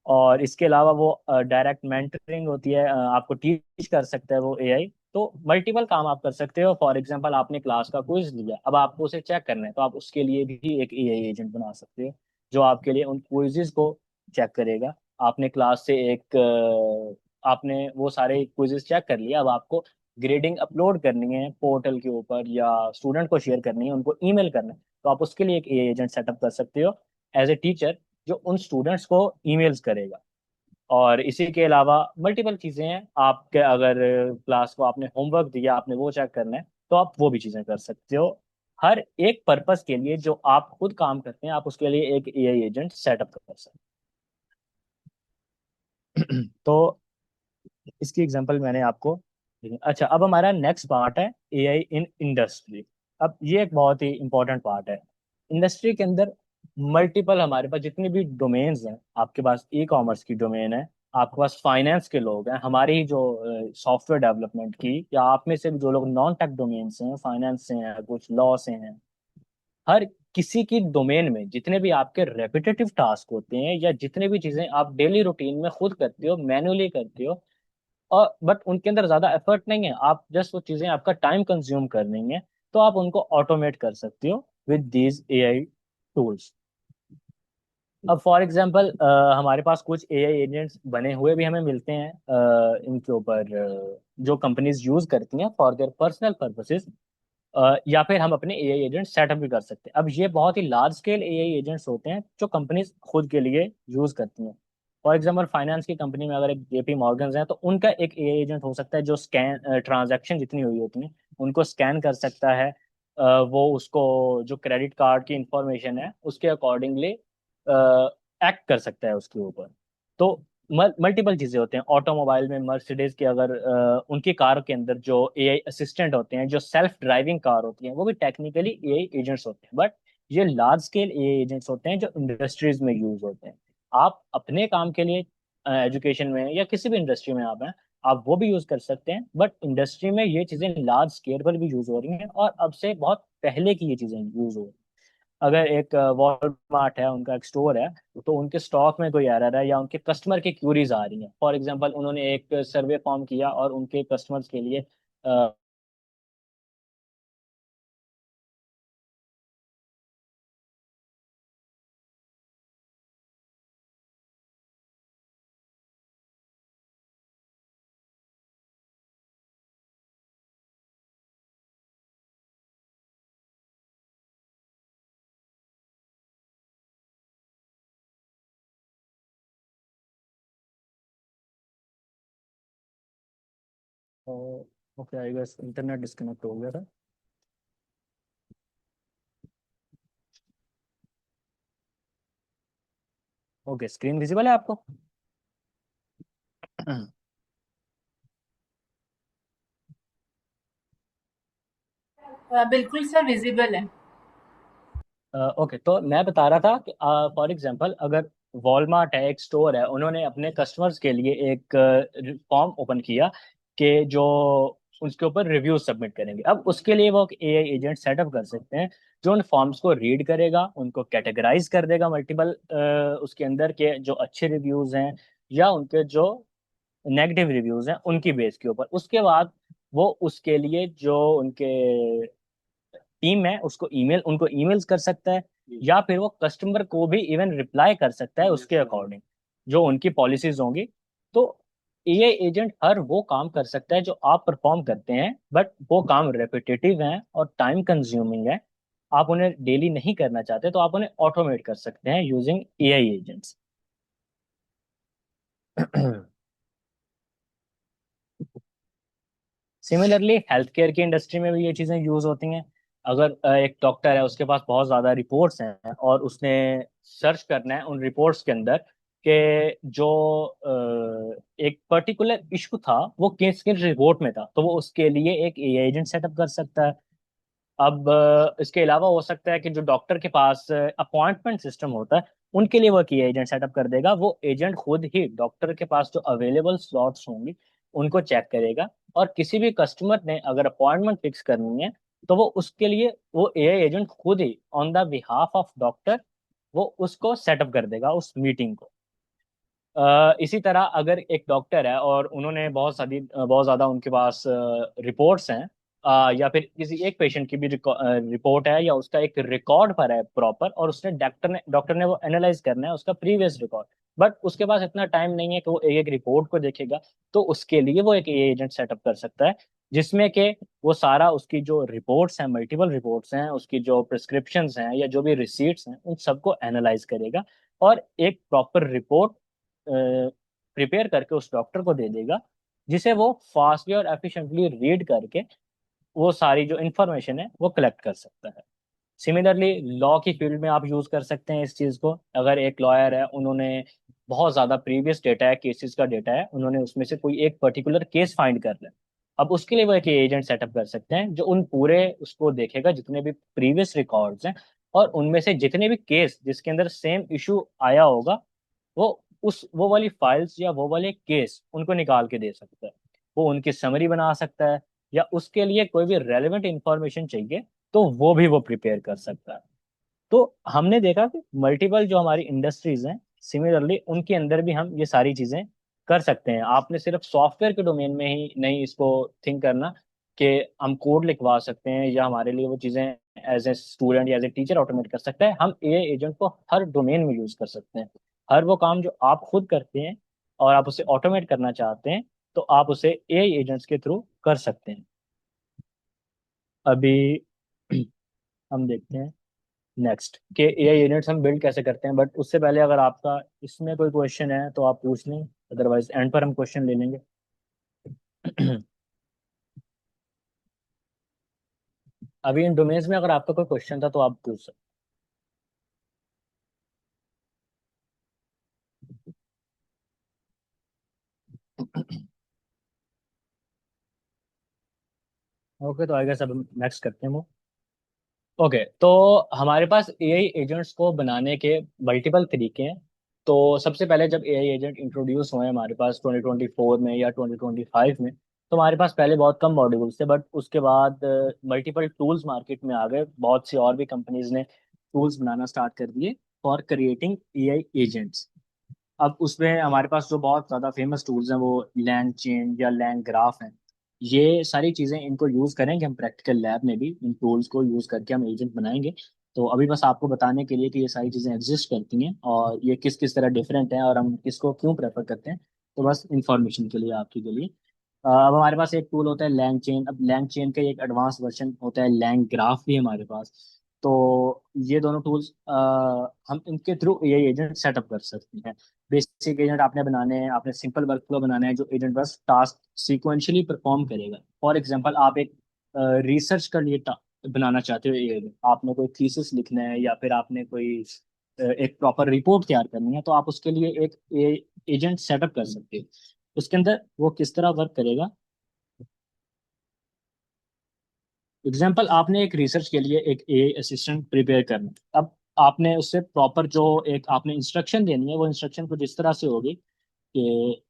और इसके अलावा वो डायरेक्ट मेंटरिंग होती है, आपको टीच कर सकता है वो एआई। तो मल्टीपल काम आप कर सकते हो। फॉर एग्जांपल आपने क्लास का क्विज लिया, अब आपको उसे चेक करना है, तो आप उसके लिए भी एक एआई एजेंट बना सकते हो जो आपके लिए उन क्विजेस को चेक करेगा। आपने क्लास से एक आपने वो सारे क्विजेस चेक कर लिया, अब आपको ग्रेडिंग अपलोड करनी है पोर्टल के ऊपर या स्टूडेंट को शेयर करनी है, उनको ईमेल करना है, तो आप उसके लिए एक एआई एजेंट सेटअप कर सकते हो एज ए टीचर, जो उन स्टूडेंट्स को ईमेल्स करेगा। और इसी के अलावा मल्टीपल चीज़ें हैं। आपके अगर क्लास को आपने होमवर्क दिया, आपने वो चेक करना है, तो आप वो भी चीज़ें कर सकते हो। हर एक पर्पस के लिए जो आप खुद काम करते हैं आप उसके लिए एक एआई एजेंट सेटअप कर सकते हैं। तो इसकी एग्जांपल मैंने आपको दी। अच्छा, अब हमारा नेक्स्ट पार्ट है एआई इन इंडस्ट्री। अब ये एक बहुत ही इंपॉर्टेंट पार्ट है। इंडस्ट्री के अंदर मल्टीपल हमारे पास जितनी भी डोमेन्स हैं, आपके पास ई कॉमर्स की डोमेन है, आपके पास फाइनेंस के लोग हैं, हमारी ही जो सॉफ्टवेयर डेवलपमेंट की, या आप में से भी जो लोग नॉन टेक डोमेन से हैं, फाइनेंस से हैं, कुछ लॉ से हैं, हर किसी की डोमेन में जितने भी आपके रेपिटेटिव टास्क होते हैं या जितने भी चीजें आप डेली रूटीन में खुद करते हो, मैन्युअली करते हो, और बट उनके अंदर ज्यादा एफर्ट नहीं है, आप जस्ट वो चीजें आपका टाइम कंज्यूम कर रही हैं, तो आप उनको ऑटोमेट कर सकते हो विद दीज एआई टूल्स। अब फॉर एग्जांपल हमारे पास कुछ एआई एजेंट्स बने हुए भी हमें मिलते हैं इनके ऊपर, जो कंपनीज यूज करती हैं फॉर देयर पर्सनल पर्पसेस, या फिर हम अपने एआई एजेंट सेटअप भी कर सकते हैं। अब ये बहुत ही लार्ज स्केल एआई एजेंट्स होते हैं जो कंपनीज खुद के लिए यूज करती हैं। फॉर एग्जांपल फाइनेंस की कंपनी में अगर एक जेपी मॉर्गन्स है तो उनका एक एआई एजेंट हो सकता है जो स्कैन ट्रांजैक्शन जितनी हुई होती हैं उनको स्कैन कर सकता है। वो उसको जो क्रेडिट कार्ड की इंफॉर्मेशन है उसके अकॉर्डिंगली एक्ट कर सकता है उसके ऊपर। तो मल्टीपल चीजें होते हैं। ऑटोमोबाइल में मर्सिडीज के अगर उनकी कार के अंदर जो एआई असिस्टेंट होते हैं, जो सेल्फ ड्राइविंग कार होती हैं, वो भी टेक्निकली एआई एजेंट्स होते हैं, बट ये लार्ज स्केल एआई एजेंट्स होते हैं जो इंडस्ट्रीज में यूज होते हैं। आप अपने काम के लिए एजुकेशन में या किसी भी इंडस्ट्री में आप हैं, आप वो भी यूज कर सकते हैं, बट इंडस्ट्री में ये चीजें लार्ज स्केल पर भी यूज हो रही हैं और अब से बहुत पहले की ये चीजें यूज हो रही हैं। अगर एक वॉलमार्ट है, उनका एक स्टोर है, तो उनके स्टॉक में कोई एरर है या उनके कस्टमर की क्यूरीज आ रही हैं, फॉर एग्जांपल उन्होंने एक सर्वे फॉर्म किया और उनके कस्टमर्स के लिए okay, I guess internet disconnect हो गया था। ओके, स्क्रीन विजिबल है आपको? बिल्कुल सर, विजिबल है। ओके, तो मैं बता रहा था कि फॉर एग्जांपल अगर वॉलमार्ट है, एक स्टोर है, उन्होंने अपने कस्टमर्स के लिए एक फॉर्म ओपन किया कि जो उसके ऊपर रिव्यू सबमिट करेंगे। अब उसके लिए वो एआई एजेंट सेटअप कर सकते हैं जो उन फॉर्म्स को रीड करेगा, उनको कैटेगराइज कर देगा मल्टीपल उसके अंदर के जो अच्छे रिव्यूज हैं या उनके जो नेगेटिव रिव्यूज हैं उनकी बेस के ऊपर। उसके बाद वो उसके लिए जो उनके टीम है उसको ईमेल उनको ईमेल्स कर सकता है, या फिर वो कस्टमर को भी इवन रिप्लाई कर सकता है उसके अकॉर्डिंग जो उनकी पॉलिसीज होंगी। तो एआई एजेंट हर वो काम कर सकता है जो आप परफॉर्म करते हैं, बट वो काम रेपिटेटिव हैं और टाइम कंज्यूमिंग है, आप उन्हें डेली नहीं करना चाहते, तो आप उन्हें ऑटोमेट कर सकते हैं using AI agents. Similarly health care की इंडस्ट्री में भी ये चीज़ें यूज होती हैं। अगर एक डॉक्टर है, उसके पास बहुत ज़्यादा रिपोर्ट्स हैं और उसने सर्च करना है उन रिपोर्ट्स के अंदर कि जो एक पर्टिकुलर इशू था वो किस किस रिपोर्ट में था, तो वो उसके लिए एक एआई एजेंट सेटअप कर सकता है। अब इसके अलावा हो सकता है कि जो डॉक्टर के पास अपॉइंटमेंट सिस्टम होता है उनके लिए वो की एजेंट सेटअप कर देगा। वो एजेंट खुद ही डॉक्टर के पास जो अवेलेबल स्लॉट्स होंगे उनको चेक करेगा, और किसी भी कस्टमर ने अगर अपॉइंटमेंट फिक्स करनी है तो वो उसके लिए वो एआई एजेंट खुद ही on the behalf of doctor वो उसको सेटअप कर देगा उस मीटिंग को। इसी तरह अगर एक डॉक्टर है और उन्होंने बहुत ज़्यादा उनके पास रिपोर्ट्स हैं, या फिर किसी एक पेशेंट की भी रिपोर्ट है या उसका एक रिकॉर्ड पर है प्रॉपर, और उसने डॉक्टर ने वो एनालाइज करना है उसका प्रीवियस रिकॉर्ड, बट उसके पास इतना टाइम नहीं है कि वो एक एक रिपोर्ट को देखेगा, तो उसके लिए वो एक एजेंट सेटअप कर सकता है जिसमें कि वो सारा उसकी जो रिपोर्ट्स हैं, मल्टीपल रिपोर्ट्स हैं, उसकी जो प्रिस्क्रिप्शंस हैं या जो भी रिसीट्स हैं, उन सबको एनालाइज करेगा और एक प्रॉपर रिपोर्ट प्रिपेयर करके उस डॉक्टर को दे देगा, जिसे वो फास्टली और एफिशिएंटली रीड करके वो सारी जो इंफॉर्मेशन है वो कलेक्ट कर सकता है। सिमिलरली लॉ की फील्ड में आप यूज कर सकते हैं इस चीज को। अगर एक लॉयर है, उन्होंने बहुत ज्यादा प्रीवियस डेटा है, केसेस का डेटा है, उन्होंने उसमें से कोई एक पर्टिकुलर केस फाइंड कर लिया, अब उसके लिए वो एक एजेंट सेटअप कर सकते हैं जो उन पूरे उसको देखेगा जितने भी प्रीवियस रिकॉर्ड्स हैं, और उनमें से जितने भी केस जिसके अंदर सेम इशू आया होगा वो वो वाली फाइल्स या वो वाले केस उनको निकाल के दे सकता है। वो उनकी समरी बना सकता है, या उसके लिए कोई भी रेलेवेंट इंफॉर्मेशन चाहिए तो वो भी वो प्रिपेयर कर सकता है। तो हमने देखा कि मल्टीपल जो हमारी इंडस्ट्रीज हैं, सिमिलरली उनके अंदर भी हम ये सारी चीजें कर सकते हैं। आपने सिर्फ सॉफ्टवेयर के डोमेन में ही नहीं इसको थिंक करना कि हम कोड लिखवा सकते हैं या हमारे लिए वो चीजें एज ए स्टूडेंट या एज ए टीचर ऑटोमेट कर सकता है। हम एआई एजेंट को हर डोमेन में यूज कर सकते हैं। हर वो काम जो आप खुद करते हैं और आप उसे ऑटोमेट करना चाहते हैं, तो आप उसे एआई एजेंट्स के थ्रू कर सकते हैं। अभी हम देखते हैं नेक्स्ट के एआई यूनिट्स हम बिल्ड कैसे करते हैं, बट उससे पहले अगर आपका इसमें कोई क्वेश्चन है तो आप पूछ लें, अदरवाइज एंड पर हम क्वेश्चन ले लेंगे। अभी इन डोमेन्स में अगर आपका कोई क्वेश्चन था तो आप पूछ सकते हैं। ओके, तो आई गेस अब नेक्स्ट करते हैं वो। ओके, तो हमारे पास एआई एजेंट्स को बनाने के मल्टीपल तरीके हैं। तो सबसे पहले जब एआई एजेंट इंट्रोड्यूस हुए हमारे पास 2024 में या 2025 में, तो हमारे पास पहले बहुत कम मॉड्यूल्स थे, बट उसके बाद मल्टीपल टूल्स मार्केट में आ गए। बहुत सी और भी कंपनीज ने टूल्स बनाना स्टार्ट कर दिए फॉर क्रिएटिंग एआई एजेंट्स। अब उसमें हमारे पास जो बहुत ज़्यादा फेमस टूल्स हैं वो लैंग चेन या लैंग ग्राफ हैं। ये सारी चीज़ें इनको यूज़ करेंगे हम प्रैक्टिकल लैब में भी, इन टूल्स को यूज़ करके हम एजेंट बनाएंगे। तो अभी बस आपको बताने के लिए कि ये सारी चीज़ें एग्जिस्ट करती हैं और ये किस किस तरह डिफरेंट हैं और हम किसको क्यों प्रेफर करते हैं, तो बस इंफॉर्मेशन के लिए आपके के लिए। अब हमारे पास एक टूल होता है लैंग चेन। अब लैंग चेन का एक एडवांस वर्जन होता है लैंग ग्राफ भी हमारे पास। तो ये दोनों टूल्स हम इनके थ्रू एआई एजेंट सेटअप कर सकते हैं। बेसिक एजेंट आपने बनाने हैं, आपने सिंपल वर्कफ्लो बनाना है जो एजेंट बस टास्क सीक्वेंशियली परफॉर्म करेगा। फॉर एग्जांपल आप एक रिसर्च के लिए बनाना चाहते हो एआई, आपने कोई थीसिस लिखना है या फिर आपने कोई एक प्रॉपर रिपोर्ट तैयार करनी है, तो आप उसके लिए एक एजेंट सेटअप कर सकते हो। उसके अंदर वो किस तरह वर्क करेगा। एग्जाम्पल, आपने एक रिसर्च के लिए एक ए असिस्टेंट प्रिपेयर करना है। अब आपने उससे प्रॉपर जो एक आपने इंस्ट्रक्शन देनी है, वो इंस्ट्रक्शन कुछ इस तरह से होगी कि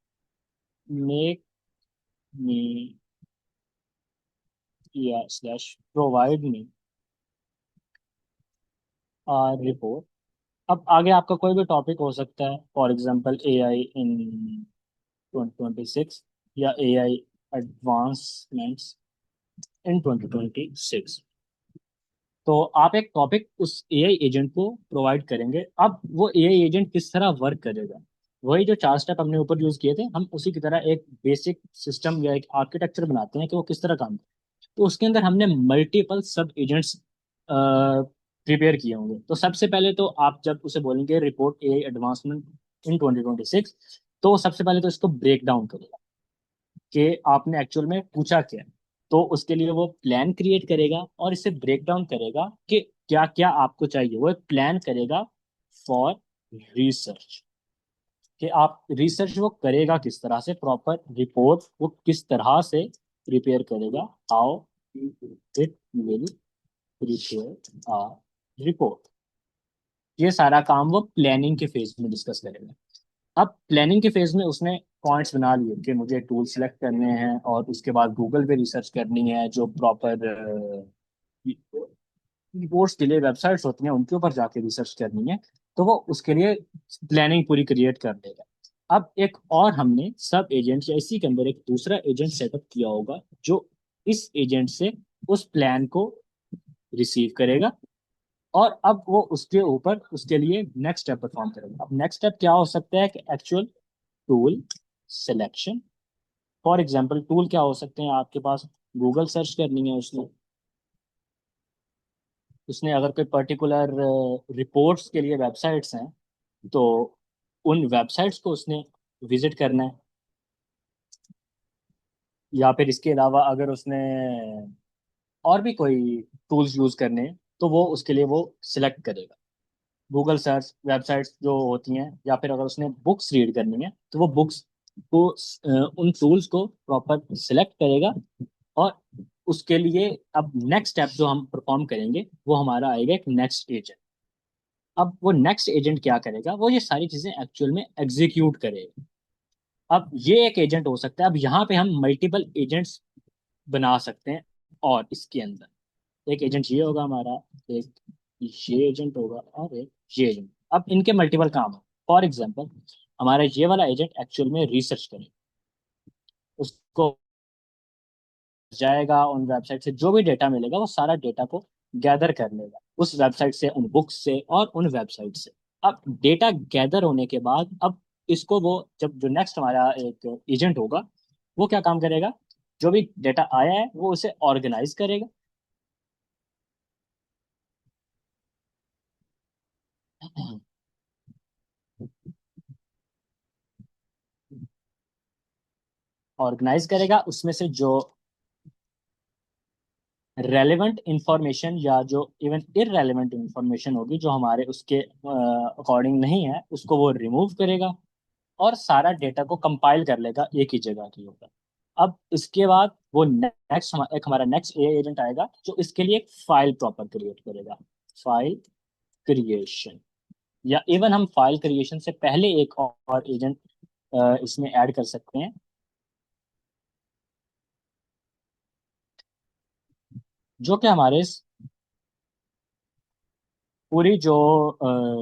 मेक मी या स्लैश प्रोवाइड मी रिपोर्ट। अब आगे आपका कोई भी टॉपिक हो सकता है, फॉर एग्जांपल एआई इन 2026 या एआई एडवांसमेंट्स इन 2026। तो आप एक टॉपिक उस एआई एजेंट को प्रोवाइड करेंगे। अब वो एआई एजेंट किस तरह वर्क करेगा, वही जो 4 स्टेप हमने ऊपर यूज किए थे, हम उसी की तरह एक बेसिक सिस्टम या एक आर्किटेक्चर बनाते हैं कि वो किस तरह काम करे। तो उसके अंदर हमने मल्टीपल सब एजेंट्स प्रिपेयर किए होंगे। तो सबसे पहले तो आप जब उसे बोलेंगे रिपोर्ट एआई एडवांसमेंट इन 2026, तो सबसे पहले तो इसको ब्रेक डाउन करेगा कि आपने एक्चुअल में पूछा क्या है। तो उसके लिए वो प्लान क्रिएट करेगा और इसे ब्रेक डाउन करेगा कि क्या क्या आपको चाहिए। वो एक प्लान करेगा फॉर रिसर्च, कि आप रिसर्च वो करेगा किस तरह से, प्रॉपर रिपोर्ट वो किस तरह से प्रिपेयर करेगा, how it will prepare a report. ये सारा काम वो प्लानिंग के फेज में डिस्कस करेगा। अब प्लानिंग के फेज में उसने पॉइंट्स बना लिए कि मुझे टूल सेलेक्ट करने हैं और उसके बाद गूगल पे रिसर्च करनी है, जो प्रॉपर रिपोर्ट्स के लिए वेबसाइट्स होती हैं उनके ऊपर जाके रिसर्च करनी है। तो वो उसके लिए प्लानिंग पूरी क्रिएट कर देगा। अब एक और हमने सब एजेंट या इसी के अंदर एक दूसरा एजेंट सेटअप किया होगा जो इस एजेंट से उस प्लान को रिसीव करेगा और अब वो उसके ऊपर उसके लिए नेक्स्ट स्टेप परफॉर्म करेगा। अब नेक्स्ट स्टेप क्या हो सकता है कि actual tool selection. For example tool क्या हो सकते हैं आपके पास, गूगल सर्च करनी है उसने, उसने अगर कोई पर्टिकुलर रिपोर्ट्स के लिए वेबसाइट्स हैं, तो उन वेबसाइट्स को उसने विजिट करना है। या फिर इसके अलावा अगर उसने और भी कोई टूल्स यूज करने हैं, तो वो उसके लिए वो सिलेक्ट करेगा गूगल सर्च वेबसाइट्स जो होती हैं। या फिर अगर उसने बुक्स रीड करनी है, तो वो बुक्स को उन टूल्स को प्रॉपर सिलेक्ट करेगा। और उसके लिए अब नेक्स्ट स्टेप जो हम परफॉर्म करेंगे वो हमारा आएगा एक नेक्स्ट एजेंट। अब वो नेक्स्ट एजेंट क्या करेगा, वो ये सारी चीजें एक्चुअल में एग्जीक्यूट करेगा। अब ये एक एजेंट हो सकता है। अब यहाँ पे हम मल्टीपल एजेंट्स बना सकते हैं। और इसके अंदर एक एजेंट ये होगा हमारा, एक ये एजेंट होगा और एक ये एजेंट। अब इनके मल्टीपल काम है। फॉर एग्जाम्पल, हमारा ये वाला एजेंट एक्चुअल में रिसर्च करेगा, उसको जाएगा उन वेबसाइट से जो भी डेटा मिलेगा वो सारा डेटा को गैदर कर लेगा उस वेबसाइट से, उन बुक्स से और उन वेबसाइट से। अब डेटा गैदर होने के बाद अब इसको वो जब जो नेक्स्ट हमारा एक एजेंट होगा, वो क्या काम करेगा, जो भी डेटा आया है वो उसे ऑर्गेनाइज करेगा। ऑर्गेनाइज करेगा उसमें से जो रेलेवेंट इंफॉर्मेशन या जो इवन इररेलेवेंट इंफॉर्मेशन होगी जो हमारे उसके अकॉर्डिंग नहीं है, उसको वो रिमूव करेगा और सारा डेटा को कंपाइल कर लेगा एक ही जगह के ऊपर। अब इसके बाद वो नेक्स्ट एक हमारा नेक्स्ट ए एजेंट आएगा जो इसके लिए एक फाइल प्रॉपर क्रिएट करेगा, फाइल क्रिएशन। या इवन हम फाइल क्रिएशन से पहले एक और एजेंट इसमें ऐड कर सकते हैं, जो कि हमारे पूरी जो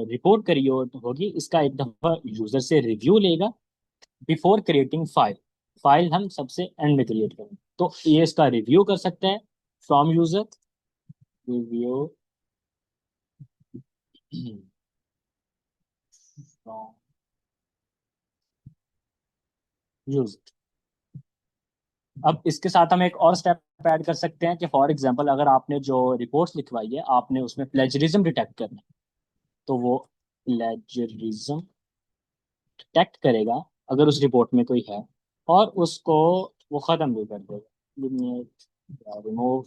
रिपोर्ट करी होगी इसका एक दफा यूजर से रिव्यू लेगा बिफोर क्रिएटिंग फाइल। फाइल हम सबसे एंड में क्रिएट करेंगे, तो ये इसका रिव्यू कर सकते हैं from user, review from user. अब इसके साथ हम एक और स्टेप ऐड कर सकते हैं कि फॉर एग्जांपल अगर आपने जो रिपोर्ट्स लिखवाई है आपने उसमें प्लेजरिज्म डिटेक्ट करना है, तो वो प्लेजरिज्म डिटेक्ट करेगा अगर उस रिपोर्ट में कोई है, और उसको वो खत्म भी कर देगा, रिमूव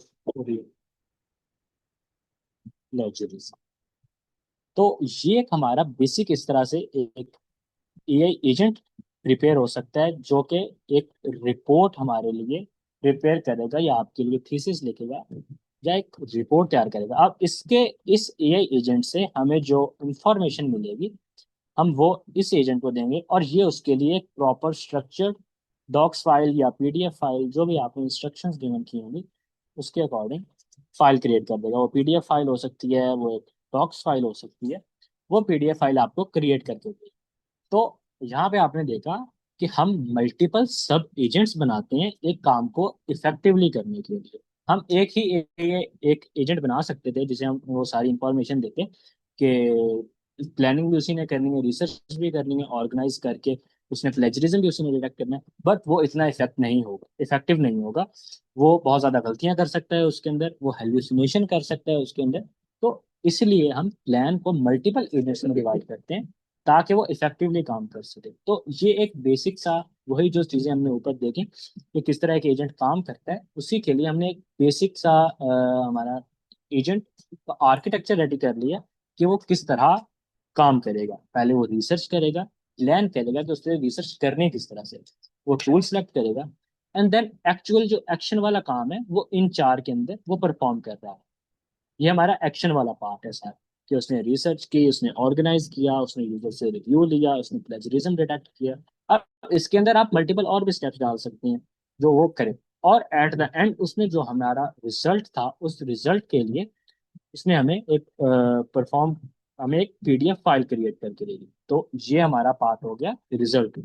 प्लेजरिज्म। तो ये एक हमारा बेसिक इस तरह से एक एआई एजेंट प्रिपेयर हो सकता है जो कि एक रिपोर्ट हमारे लिए प्रिपेयर करेगा, या आपके लिए थीसिस लिखेगा, या एक रिपोर्ट तैयार करेगा। अब इसके इस एआई एजेंट से हमें जो इंफॉर्मेशन मिलेगी हम वो इस एजेंट को देंगे, और ये उसके लिए एक प्रॉपर स्ट्रक्चर्ड डॉक्स फाइल या पीडीएफ फाइल, जो भी आपने इंस्ट्रक्शंस गिवन की होंगी उसके अकॉर्डिंग फाइल क्रिएट कर देगा। वो पीडीएफ फाइल हो सकती है, वो एक डॉक्स फाइल हो सकती है, वो पीडीएफ फाइल आपको क्रिएट करके देगी। तो यहाँ पे आपने देखा कि हम मल्टीपल सब एजेंट्स बनाते हैं एक काम को इफेक्टिवली करने के लिए। हम एक ही एक एजेंट बना सकते थे जिसे हम वो सारी इंफॉर्मेशन देते कि प्लानिंग भी उसी ने करनी है, रिसर्च भी करनी है, ऑर्गेनाइज करके उसने प्लेजरिज्म भी उसी ने डिटेक्ट करना है, बट वो इतना इफेक्टिव नहीं होगा। वो बहुत ज्यादा गलतियां कर सकता है उसके अंदर, वो हेल्यूसिनेशन कर सकता है उसके अंदर। तो इसलिए हम प्लान को मल्टीपल एजेंट्स में डिवाइड करते हैं ताकि वो इफेक्टिवली काम कर सके। तो ये एक बेसिक सा, वही जो चीजें हमने ऊपर देखी कि किस तरह एक एजेंट काम करता है, उसी के लिए हमने एक बेसिक सा हमारा एजेंट का आर्किटेक्चर रेडी कर लिया कि वो किस तरह काम करेगा। पहले वो रिसर्च करेगा, प्लान करेगा कि उससे रिसर्च करने किस तरह से, वो टूल सेलेक्ट करेगा, एंड देन एक्चुअल जो एक्शन वाला काम है वो इन चार के अंदर वो परफॉर्म कर रहा है। ये हमारा एक्शन वाला पार्ट है सर, कि उसने रिसर्च की, उसने ऑर्गेनाइज किया, उसने यूजर से रिव्यू लिया, उसने प्लेजरिज्म डिटेक्ट किया। अब इसके अंदर आप मल्टीपल और भी स्टेप्स डाल सकते हैं जो वो करे, और एट द एंड उसने जो हमारा रिजल्ट था उस रिजल्ट के लिए इसने हमें एक परफॉर्म हमें एक पीडीएफ फाइल क्रिएट करके दे दी। तो ये हमारा पार्ट हो गया रिजल्ट।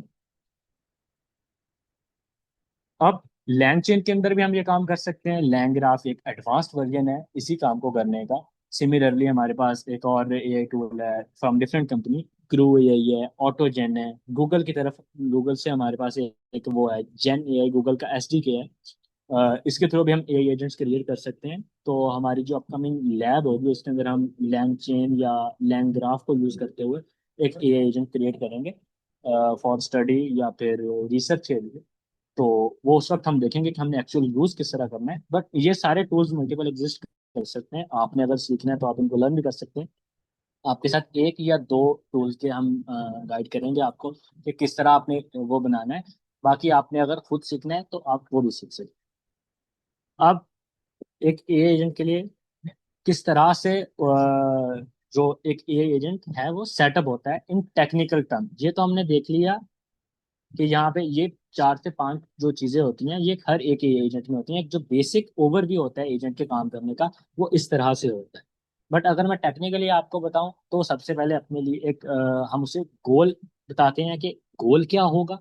अब लैंग चेन के अंदर भी हम ये काम कर सकते हैं। लैंग ग्राफ एक एडवांस्ड वर्जन है इसी काम को करने का। सिमिलरली हमारे पास एक और एआई टूल है from different company, crew AI है, ऑटोजेन है। गूगल की तरफ, गूगल से हमारे पास एक वो है जेन एआई, गूगल का एसडीके है। इसके थ्रू भी हम एआई एजेंट्स क्रिएट कर सकते हैं। तो हमारी जो अपकमिंग लैब होगी उसके अंदर हम लैंग चेन या लैंग ग्राफ को यूज करते हुए एक एआई एजेंट क्रिएट करेंगे फॉर स्टडी या फिर रिसर्च के लिए। तो वो उस वक्त हम देखेंगे कि हमने एक्चुअल यूज किस तरह करना है। बट ये सारे टूल्स मल्टीपल एग्जिस्ट कर सकते हैं, आपने अगर सीखना है तो आप इनको लर्न भी कर सकते हैं। आपके साथ एक या दो टूल्स के हम गाइड करेंगे आपको कि किस तरह आपने वो बनाना है। बाकी आपने अगर खुद सीखना है तो आप वो भी सीख सकते हैं। अब एक एआई एजेंट के लिए किस तरह से जो एक एआई एजेंट है वो सेटअप होता है इन टेक्निकल टर्म, ये तो हमने देख लिया कि यहाँ पे ये चार से पांच जो चीजें होती हैं ये हर एक एजेंट में होती हैं। एक जो बेसिक ओवरव्यू होता है एजेंट के काम करने का वो इस तरह से होता है। बट अगर मैं टेक्निकली आपको बताऊं तो सबसे पहले अपने लिए एक हम उसे गोल बताते हैं कि गोल क्या होगा।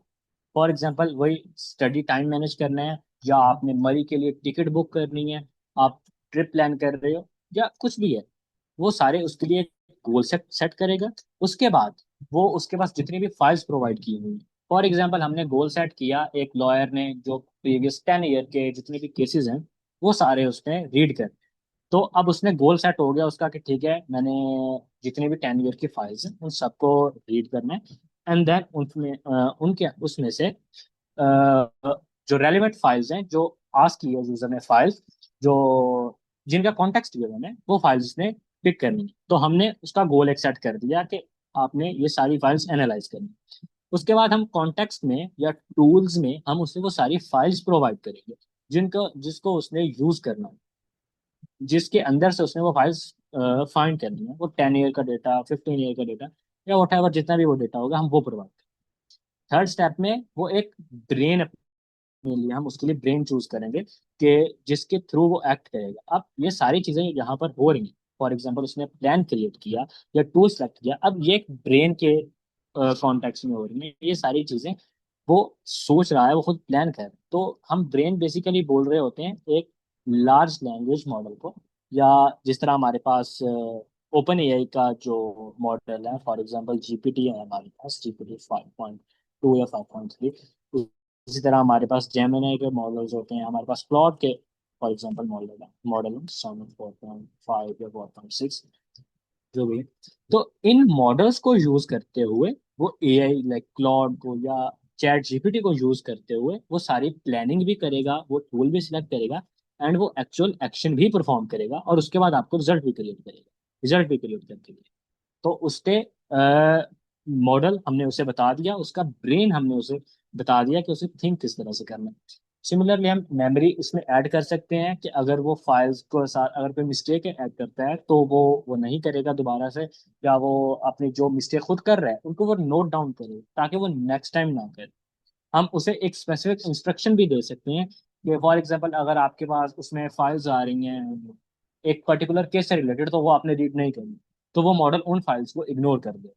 फॉर एग्जाम्पल वही स्टडी टाइम मैनेज करना है, या आपने मरी के लिए टिकट बुक करनी है, आप ट्रिप प्लान कर रहे हो, या कुछ भी है, वो सारे उसके लिए गोल सेट सेट करेगा। उसके बाद वो उसके पास जितनी भी फाइल्स प्रोवाइड की हुई, फॉर एग्जांपल हमने गोल सेट किया एक लॉयर ने जो प्रीवियस 10 ईयर के जितने भी केसेस हैं वो सारे उसने रीड कर। तो अब उसने गोल सेट हो गया उसका कि ठीक है मैंने जितनी भी 10 ईयर की फाइल्स हैं उन सबको रीड करना है, एंड देन उनमें उनके उसमें से जो रेलिवेंट फाइल्स हैं जो आस्क की है यूजर ने फाइल्स जो जिनका कॉन्टेक्स्ट गिवन है वो फाइल्स उसने पिक करनी है। तो हमने उसका गोल एक सेट कर दिया कि आपने ये सारी फाइल्स एनालाइज करनी। उसके बाद हम कॉन्टेक्स्ट में या टूल्स में हम उसे वो सारी फाइल्स प्रोवाइड करेंगे जिनको जिसको उसने यूज करना है, जिसके अंदर से उसने वो फाइल्स फाइंड करनी है। वो 10 ईयर का डेटा, 15 ईयर का डेटा, या वट एवर जितना भी वो डेटा होगा हम वो प्रोवाइड करेंगे। थर्ड स्टेप में वो एक ब्रेन अपने लिए हम उसके लिए ब्रेन चूज करेंगे कि जिसके थ्रू वो एक्ट करेगा। अब ये सारी चीजें यहाँ पर हो रही हैं। फॉर एग्जाम्पल उसने प्लान क्रिएट किया या टूल सेलेक्ट किया, अब ये एक ब्रेन के कॉन्टेक्स्ट में हो रही है ये सारी चीजें। वो सोच रहा है, वो खुद प्लान कर रहा है। तो हम ब्रेन बेसिकली बोल रहे होते हैं एक लार्ज लैंग्वेज मॉडल को, या जिस तरह हमारे पास ओपन एआई का जो मॉडल है, फॉर एग्जांपल जीपीटी है हमारे पास, जीपीटी 5.2 या 5.3, इसी तरह हमारे पास जेमिनी के मॉडल्स होते हैं, हमारे पाथ क्लॉड के फॉर एग्जांपल मॉडल है सन 4.5 या 4.6 जो भी है। तो इन मॉडल्स को यूज करते हुए वो एआई लाइक क्लॉड को या चैट जीपीटी को यूज करते हुए वो सारी प्लानिंग भी करेगा, वो टूल भी सिलेक्ट करेगा, एंड वो एक्चुअल एक्शन भी परफॉर्म करेगा, और उसके बाद आपको रिजल्ट भी क्रिएट करेगा, रिजल्ट भी क्रिएट करके देगा। तो उसके मॉडल हमने उसे बता दिया, उसका ब्रेन हमने उसे बता दिया कि उसे थिंक किस तरह से करना है। सिमिलरली हम मेमोरी इसमें ऐड कर सकते हैं कि अगर वो फाइल्स को साथ अगर कोई मिस्टेक ऐड करता है तो वो नहीं करेगा दोबारा से, या वो अपनी जो मिस्टेक खुद कर रहा है उनको वो नोट डाउन करे ताकि वो नेक्स्ट टाइम ना करे। हम उसे एक स्पेसिफिक इंस्ट्रक्शन भी दे सकते हैं कि फॉर एग्जांपल अगर आपके पास उसमें फाइल्स आ रही हैं एक पर्टिकुलर केस से रिलेटेड, तो वो आपने रीड नहीं करनी, तो वो मॉडल उन फाइल्स को इग्नोर कर दे।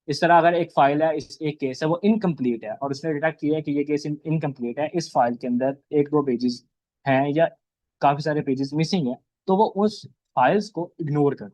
इस तरह अगर एक फाइल है, इस एक केस है वो इनकम्प्लीट है और उसने डिटेक्ट किया है कि ये केस इनकम्प्लीट है, इस फाइल के अंदर एक दो पेजेस हैं या काफी सारे पेजेस मिसिंग है, तो वो उस फाइल्स को इग्नोर कर।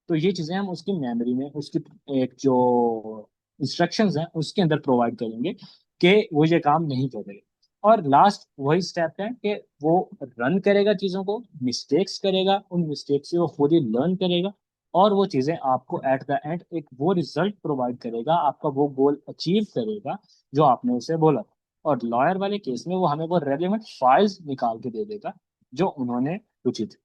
तो ये चीजें हम उसकी मेमोरी में उसकी एक जो इंस्ट्रक्शंस हैं उसके अंदर प्रोवाइड करेंगे कि वो ये काम नहीं करेगा। और लास्ट वही स्टेप है कि वो रन करेगा चीजों को, मिस्टेक्स करेगा, उन मिस्टेक्स से वो खुद ही लर्न करेगा, और वो चीजें आपको एट द एंड एक वो रिजल्ट प्रोवाइड करेगा, आपका वो गोल अचीव करेगा जो आपने उसे बोला था। और लॉयर वाले केस में वो हमें वो रेलिवेंट फाइल्स निकाल के दे देगा जो उन्होंने पूछी थी।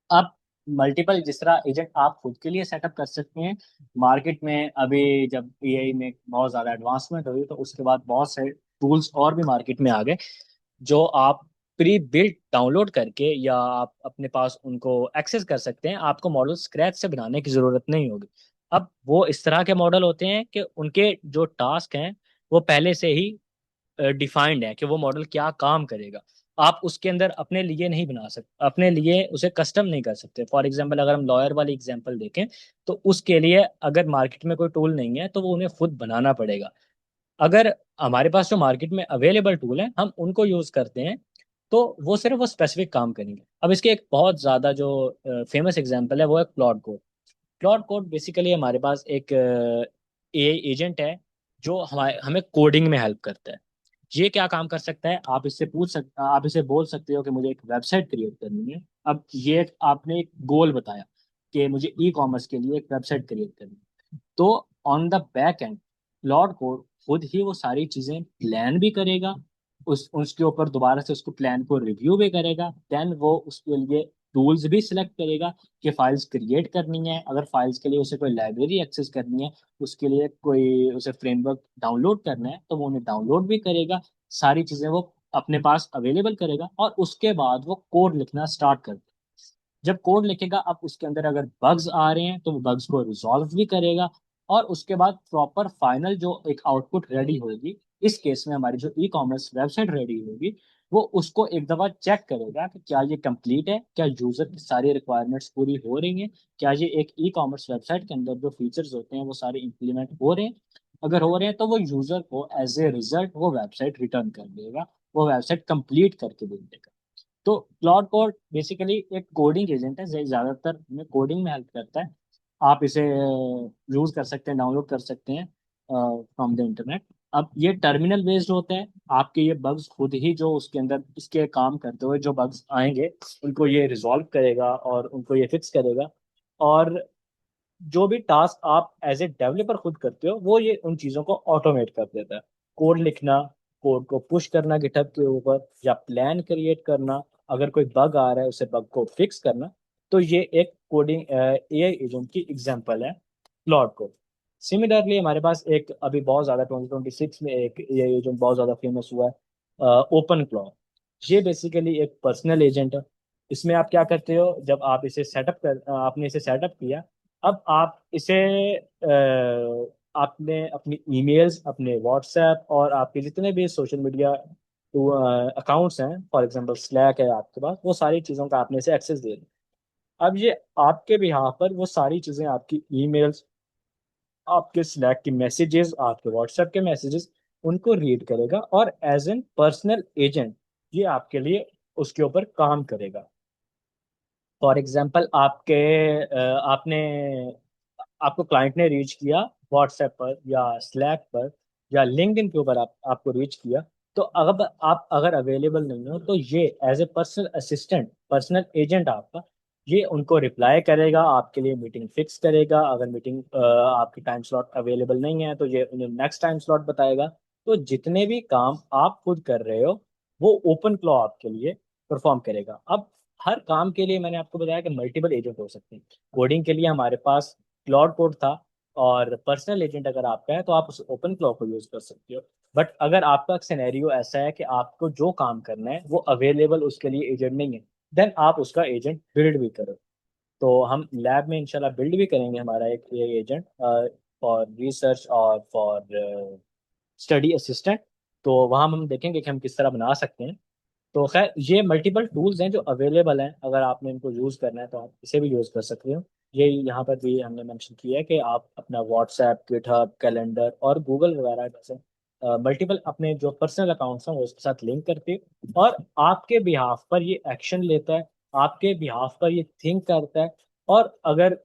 आप मल्टीपल जिस तरह एजेंट आप खुद के लिए सेटअप कर सकते हैं। मार्केट में अभी जब एआई में बहुत ज़्यादा एडवांसमेंट हुई तो उसके बाद बहुत से टूल्स और भी मार्केट में आ गए जो आप प्री बिल्ट डाउनलोड करके या आप अपने पास उनको एक्सेस कर सकते हैं। आपको मॉडल स्क्रैच से बनाने की ज़रूरत नहीं होगी। अब वो इस तरह के मॉडल होते हैं कि उनके जो टास्क हैं वो पहले से ही डिफाइंड है कि वो मॉडल क्या काम करेगा। आप उसके अंदर अपने लिए नहीं बना सकते, अपने लिए उसे कस्टम नहीं कर सकते। फॉर एग्जांपल अगर हम लॉयर वाली एग्जांपल देखें तो उसके लिए अगर मार्केट में कोई टूल नहीं है तो वो उन्हें खुद बनाना पड़ेगा। अगर हमारे पास जो मार्केट में अवेलेबल टूल है हम उनको यूज करते हैं तो वो सिर्फ वो स्पेसिफिक काम करेंगे। अब इसके एक बहुत ज्यादा जो फेमस एग्जांपल है वो है Claude code. Claude code basically हमारे पास एक एआई एजेंट है जो हमें कोडिंग में हेल्प करता है। ये क्या काम कर सकता है, आप इसे बोल सकते हो कि मुझे एक वेबसाइट क्रिएट करनी है। अब ये आपने एक गोल बताया कि मुझे ई कॉमर्स के लिए एक वेबसाइट क्रिएट करनी है, तो on the back and cloud code खुद ही वो सारी चीजें प्लान भी करेगा, उस उसके ऊपर दोबारा से उसको प्लान को रिव्यू भी करेगा, देन वो उसके लिए टूल्स भी सिलेक्ट करेगा कि फाइल्स क्रिएट करनी है, अगर फाइल्स के लिए उसे कोई लाइब्रेरी एक्सेस करनी है, उसके लिए कोई उसे फ्रेमवर्क डाउनलोड करना है तो वो उन्हें डाउनलोड भी करेगा। सारी चीजें वो अपने पास अवेलेबल करेगा और उसके बाद वो कोड लिखना स्टार्ट कर। जब कोड लिखेगा अब उसके अंदर अगर बग्स आ रहे हैं तो वो बग्स को रिजॉल्व भी करेगा, और उसके बाद प्रॉपर फाइनल जो एक आउटपुट रेडी होगी, इस केस में हमारी जो ई कॉमर्स वेबसाइट रेडी होगी, वो उसको एक दफा चेक करेगा कि क्या ये कंप्लीट है, क्या यूजर की सारी रिक्वायरमेंट्स पूरी हो रही हैं, क्या ये एक ई कॉमर्स वेबसाइट के अंदर जो फीचर्स होते हैं वो सारे इंप्लीमेंट हो रहे हैं। अगर हो रहे हैं तो वो यूजर को एज ए रिजल्ट वो वेबसाइट रिटर्न कर देगा, वो वेबसाइट कंप्लीट करके दे देगा। तो क्लाउड कोड बेसिकली एक कोडिंग एजेंट है, ज्यादातर हमें कोडिंग में हेल्प करता है। आप इसे यूज कर सकते हैं, डाउनलोड कर सकते हैं फ्रॉम द इंटरनेट। अब ये टर्मिनल बेस्ड होता है, आपके ये बग्स खुद ही जो उसके अंदर इसके काम करते हुए जो बग्स आएंगे उनको ये रिजॉल्व करेगा और उनको ये फिक्स करेगा। और जो भी टास्क आप एज ए डेवलपर खुद करते हो वो ये उन चीज़ों को ऑटोमेट कर देता है। कोड लिखना, कोड को पुश करना गिटहब के ऊपर, या प्लान क्रिएट करना, अगर कोई बग आ रहा है उसे बग को फिक्स करना। तो ये एक कोडिंग एआई एजेंट की एग्जांपल है क्लॉड कोड। सिमिलरली हमारे पास एक अभी बहुत ज़्यादा 2026 में एक एआई एजेंट बहुत ज़्यादा फेमस हुआ है, ओपन क्लॉड। ये बेसिकली एक पर्सनल एजेंट है। इसमें आप क्या करते हो, जब आप इसे आपने इसे सेटअप किया, अब आप इसे आपने अपनी ईमेल्स, अपने व्हाट्सएप और आपके जितने भी सोशल मीडिया अकाउंट्स हैं, फॉर एग्जांपल स्लैक है आपके पास, वो सारी चीज़ों का आपने इसे एक्सेस दे दिया। अब ये आपके बिहाफ पर वो सारी चीज़ें, आपकी ईमेल्स, आपके स्लैक की मैसेजेस, आपके व्हाट्सएप के मैसेजेस, उनको रीड करेगा और एज एन पर्सनल एजेंट ये आपके लिए उसके ऊपर काम करेगा। फॉर एग्जांपल आपने आपको क्लाइंट ने रीच किया व्हाट्सएप पर या स्लैक पर, या लिंक्डइन के ऊपर आपको रीच किया, तो अब आप अगर अवेलेबल नहीं हो तो ये as a personal assistant, personal agent आपका, ये उनको रिप्लाई करेगा, आपके लिए मीटिंग फिक्स करेगा। अगर मीटिंग आपकी टाइम स्लॉट अवेलेबल नहीं है तो ये उन्हें नेक्स्ट टाइम स्लॉट बताएगा। तो जितने भी काम आप खुद कर रहे हो वो ओपन क्लॉ आपके लिए परफॉर्म करेगा। अब हर काम के लिए मैंने आपको बताया कि मल्टीपल एजेंट हो सकते हैं। कोडिंग के लिए हमारे पास क्लॉड कोड था, और पर्सनल एजेंट अगर आपका है तो आप उस ओपन क्लॉ को यूज कर सकते हो। बट अगर आपका सिनेरियो ऐसा है कि आपको जो काम करना है वो अवेलेबल उसके लिए एजेंट नहीं है, देन आप उसका एजेंट बिल्ड भी करो। तो हम लैब में इंशाल्लाह बिल्ड भी करेंगे हमारा एक ये एजेंट फॉर रिसर्च और फॉर स्टडी असिस्टेंट। तो वहाँ हम देखेंगे कि हम किस तरह बना सकते हैं। तो खैर ये मल्टीपल टूल्स हैं जो अवेलेबल हैं, अगर आपने इनको यूज़ करना है तो आप इसे भी यूज़ कर सकते हो। ये यहाँ पर भी हमने मेंशन किया है कि आप अपना व्हाट्सएप, गिटहब, कैलेंडर और गूगल वगैरह जैसे मल्टीपल अपने जो पर्सनल अकाउंट्स हैं वो उसके साथ लिंक करते हो, और आपके बिहाफ पर ये एक्शन लेता है, आपके बिहाफ पर ये थिंक करता है। और अगर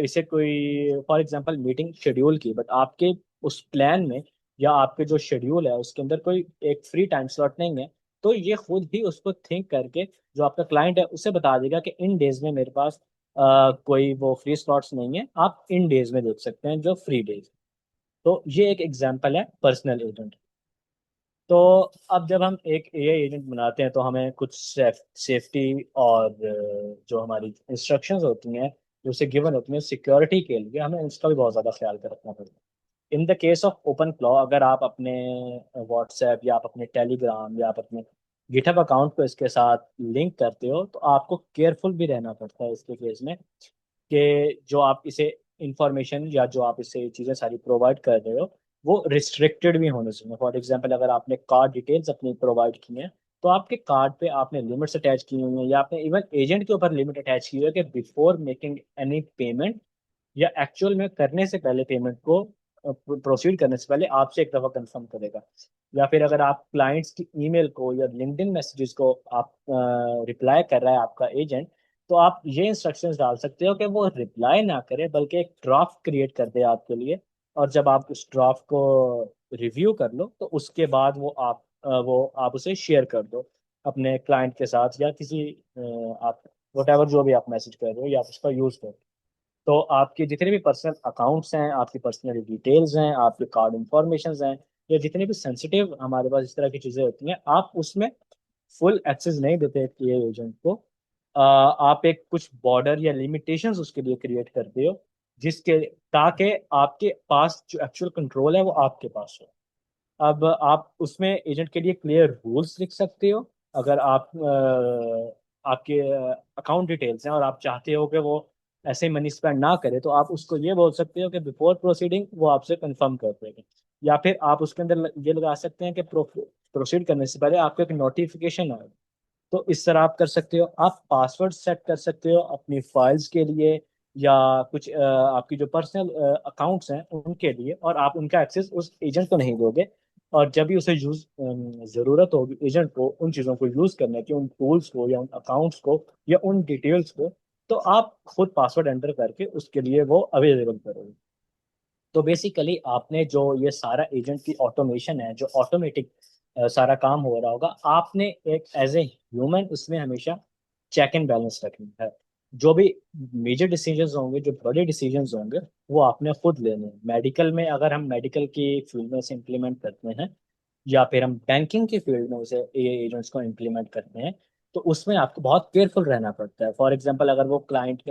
इसे कोई फॉर एग्जांपल मीटिंग शेड्यूल की, बट आपके उस प्लान में या आपके जो शेड्यूल है उसके अंदर कोई एक फ्री टाइम स्लॉट नहीं है, तो ये खुद ही उसको थिंक करके जो आपका क्लाइंट है उसे बता देगा कि इन डेज में मेरे पास कोई वो फ्री स्लॉट्स नहीं है, आप इन डेज में देख सकते हैं जो फ्री डेज। तो ये एक एग्जांपल है पर्सनल एजेंट। तो अब जब हम एक एआई एजेंट बनाते हैं तो हमें कुछ सेफ्टी और जो हमारी इंस्ट्रक्शंस होती हैं जो उसे गिवन होती हैं सिक्योरिटी के लिए, हमें उसका भी बहुत ज़्यादा ख्याल रखना पड़ता है। In the case of OpenClaw, अगर आप अपने व्हाट्सएप या आप अपने टेलीग्राम या आप अपने गिटहब अकाउंट को इसके साथ लिंक करते हो तो आपको केयरफुल भी रहना पड़ता है इसके केस में, कि जो आप इसे इंफॉर्मेशन या जो आप इसे चीज़ें सारी प्रोवाइड कर रहे हो वो रिस्ट्रिक्टेड भी होने चाहिए। फॉर एग्जांपल अगर आपने कार्ड डिटेल्स अपनी प्रोवाइड की हैं तो आपके कार्ड पे आपने लिमिट्स अटैच की हुई हैं, या आपने इवन एजेंट के ऊपर लिमिट अटैच की हुई है कि बिफोर मेकिंग एनी पेमेंट, या एक्चुअल में करने से पहले पेमेंट को प्रोसीड करने से पहले आपसे एक दफा कंफर्म करेगा। या फिर अगर आप क्लाइंट्स की ईमेल को या लिंक्डइन मैसेजेस को आप रिप्लाई कर रहा है आपका एजेंट, तो आप ये इंस्ट्रक्शंस डाल सकते हो कि वो रिप्लाई ना करे बल्कि एक ड्राफ्ट क्रिएट कर दे आपके लिए। और जब आप उस ड्राफ्ट को रिव्यू कर लो तो उसके बाद वो आप उसे शेयर कर दो अपने क्लाइंट के साथ, या किसी आप वट जो भी आप मैसेज कर रहे हो या आप उसका यूज करो। तो आपके जितने भी पर्सनल अकाउंट्स हैं, आपकी पर्सनल डिटेल्स हैं, आपके कार्ड इंफॉर्मेशन हैं, या जितने भी सेंसिटिव हमारे पास इस तरह की चीज़ें होती हैं, आप उसमें फुल एक्सेस नहीं देते ये एजेंट को। आप एक कुछ बॉर्डर या लिमिटेशंस उसके लिए क्रिएट करते हो, जिसके ताकि आपके पास जो एक्चुअल कंट्रोल है वो आपके पास हो। अब आप उसमें एजेंट के लिए क्लियर रूल्स लिख सकते हो। अगर आपके अकाउंट डिटेल्स हैं और आप चाहते हो कि वो ऐसे मनी स्पेंड ना करे, तो आप उसको ये बोल सकते हो कि बिफोर प्रोसीडिंग वो आपसे कंफर्म कर देंगे। या फिर आप उसके अंदर ये लगा सकते हैं कि प्रोसीड करने से पहले आपको एक नोटिफिकेशन आए। तो इस तरह आप कर सकते हो। आप पासवर्ड सेट कर सकते हो अपनी फाइल्स के लिए, या कुछ आपकी जो पर्सनल अकाउंट्स हैं उनके लिए, और आप उनका एक्सेस उस एजेंट को नहीं दोगे। और जब भी उसे यूज जरूरत होगी एजेंट को उन चीज़ों को यूज करने की, उन टूल्स को या उन अकाउंट्स को या उन डिटेल्स को, तो आप खुद पासवर्ड एंटर करके उसके लिए वो अवेलेबल करोगे। तो बेसिकली आपने जो ये सारा एजेंट की ऑटोमेशन है, जो ऑटोमेटिक सारा काम हो रहा होगा, आपने एक एज ए ह्यूमन उसमें हमेशा चेक एंड बैलेंस रखना है। जो भी मेजर डिसीजंस होंगे, जो बड़े डिसीजंस होंगे, वो आपने खुद लेने हैं। मेडिकल में अगर हम मेडिकल की फील्ड में उसे इम्प्लीमेंट करते हैं, या फिर हम बैंकिंग की फील्ड में उसे ए एजेंट्स को इम्प्लीमेंट करते हैं, तो उसमें आपको बहुत केयरफुल रहना पड़ता है। फॉर एग्जांपल अगर वो क्लाइंट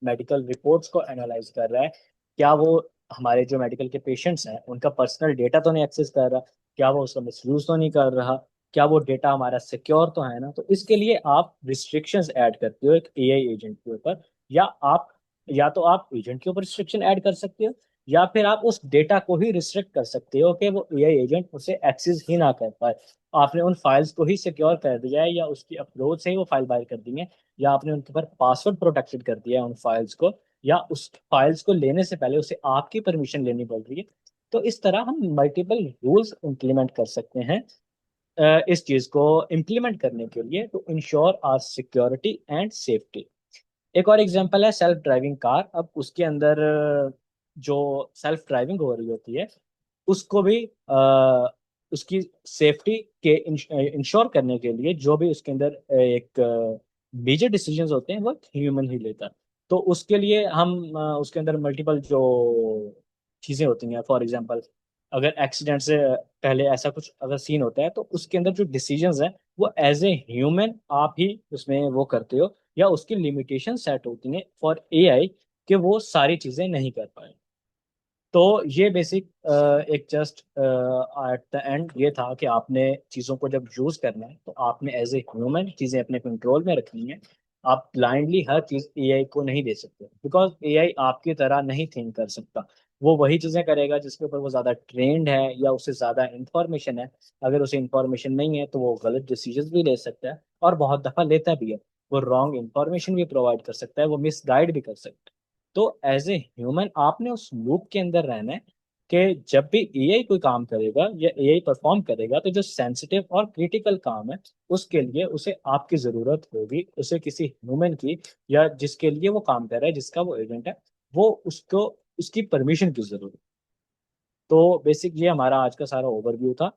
मेडिकल रिपोर्ट्स को एनालाइज कर रहा है, क्या वो हमारे जो मेडिकल के पेशेंट्स हैं उनका पर्सनल डेटा तो नहीं एक्सेस कर रहा, क्या वो उसका मिसयूज तो नहीं कर रहा, क्या वो डेटा हमारा सिक्योर तो है ना। तो इसके लिए आप रिस्ट्रिक्शंस ऐड करते हो एक एआई एजेंट के ऊपर, या आप या तो आप एजेंट के ऊपर रिस्ट्रिक्शन ऐड कर सकते हो, या फिर आप उस डेटा को ही रिस्ट्रिक्ट कर सकते हो कि वो एआई एजेंट उसे एक्सेस ही ना कर पाए। आपने उन फाइल्स को ही सिक्योर कर दिया है, या उसकी अप्रोच से ही वो फाइल बाहर कर दी है, या आपने उनके ऊपर पासवर्ड प्रोटेक्टेड कर दिया है उन फाइल्स को, या उस फाइल्स को लेने से पहले उसे आपकी परमिशन लेनी पड़ रही है। तो इस तरह हम मल्टीपल रूल्स इंप्लीमेंट कर सकते हैं इस चीज को इम्प्लीमेंट करने के लिए, to ensure our security and safety. एक और एग्जांपल है सेल्फ ड्राइविंग कार। अब उसके अंदर जो सेल्फ ड्राइविंग हो रही होती है उसको भी उसकी सेफ्टी के इंश्योर करने के लिए जो भी उसके अंदर एक मेजर डिसीजंस होते हैं वो ह्यूमन ही लेता है। तो उसके लिए हम उसके अंदर मल्टीपल जो चीजें होती हैं, फॉर एग्जांपल अगर एक्सीडेंट से पहले ऐसा कुछ अगर सीन होता है तो उसके अंदर जो डिसीजंस हैं वो एज ए ह्यूमन आप ही उसमें वो करते हो, या उसकी लिमिटेशन सेट होती हैं फॉर एआई कि वो सारी चीजें नहीं कर पाए। तो ये बेसिक एक जस्ट एट द एंड ये था कि आपने चीज़ों को जब यूज़ करना है तो आपने एज ए ह्यूमन चीज़ें अपने कंट्रोल में रखनी है। आप ब्लाइंडली हर चीज़ एआई को नहीं दे सकते, बिकॉज एआई आपकी तरह नहीं थिंक कर सकता। वो वही चीज़ें करेगा जिसके ऊपर वो ज़्यादा ट्रेंड है या उससे ज़्यादा इंफॉर्मेशन है। अगर उसे इंफॉर्मेशन नहीं है तो वो गलत डिसीजन भी ले सकता है, और बहुत दफ़ा लेता भी है। वो रॉन्ग इंफॉर्मेशन भी प्रोवाइड कर सकता है, वो मिसगाइड भी कर सकता है। तो एज ए ह्यूमन आपने उस लूप के अंदर रहना है कि जब भी एआई कोई काम करेगा या एआई परफॉर्म करेगा तो जो सेंसिटिव और क्रिटिकल काम है उसके लिए उसे आपकी जरूरत होगी, उसे किसी ह्यूमन की, या जिसके लिए वो काम कर रहा है जिसका वो एजेंट है, वो उसको उसकी परमिशन की जरूरत। तो बेसिक ये हमारा आज का सारा ओवरव्यू था।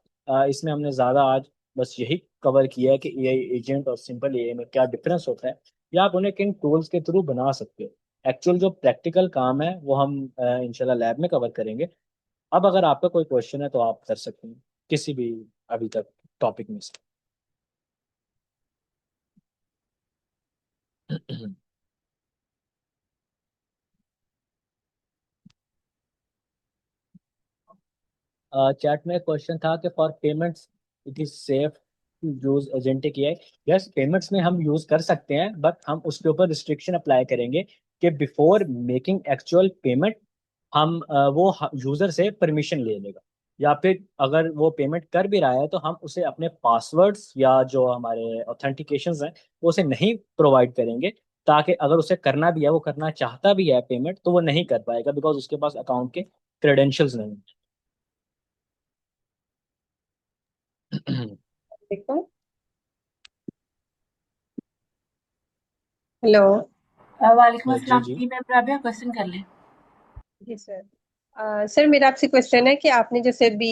इसमें हमने ज़्यादा आज बस यही कवर किया है कि एआई एजेंट और सिंपल एआई में क्या डिफरेंस होता है, या आप उन्हें किन टूल्स के थ्रू बना सकते हो। एक्चुअल जो प्रैक्टिकल काम है वो हम इंशाल्लाह लैब में कवर करेंगे। अब अगर आपका कोई क्वेश्चन है तो आप कर सकते हैं किसी भी अभी तक टॉपिक में से। चैट में क्वेश्चन था कि for payments it is safe to use agentic AI. Yes, payments में हम यूज कर सकते हैं, बट हम उसके ऊपर रिस्ट्रिक्शन अप्लाई करेंगे कि बिफोर मेकिंग एक्चुअल पेमेंट हम वो यूजर से परमिशन ले लेगा, या फिर अगर वो पेमेंट कर भी रहा है तो हम उसे अपने पासवर्ड्स या जो हमारे ऑथेंटिकेशंस हैं वो उसे नहीं प्रोवाइड करेंगे, ताकि अगर उसे करना भी है, वो करना चाहता भी है पेमेंट, तो वो नहीं कर पाएगा बिकॉज उसके पास अकाउंट के क्रेडेंशियल्स नहीं हैं। देखो। हेलो। वालेकुम जी अस्सलाम जी। जी, मैं राबिया क्वेश्चन कर लें। जी सर। सर मेरा आपसे क्वेश्चन है कि आपने जैसे भी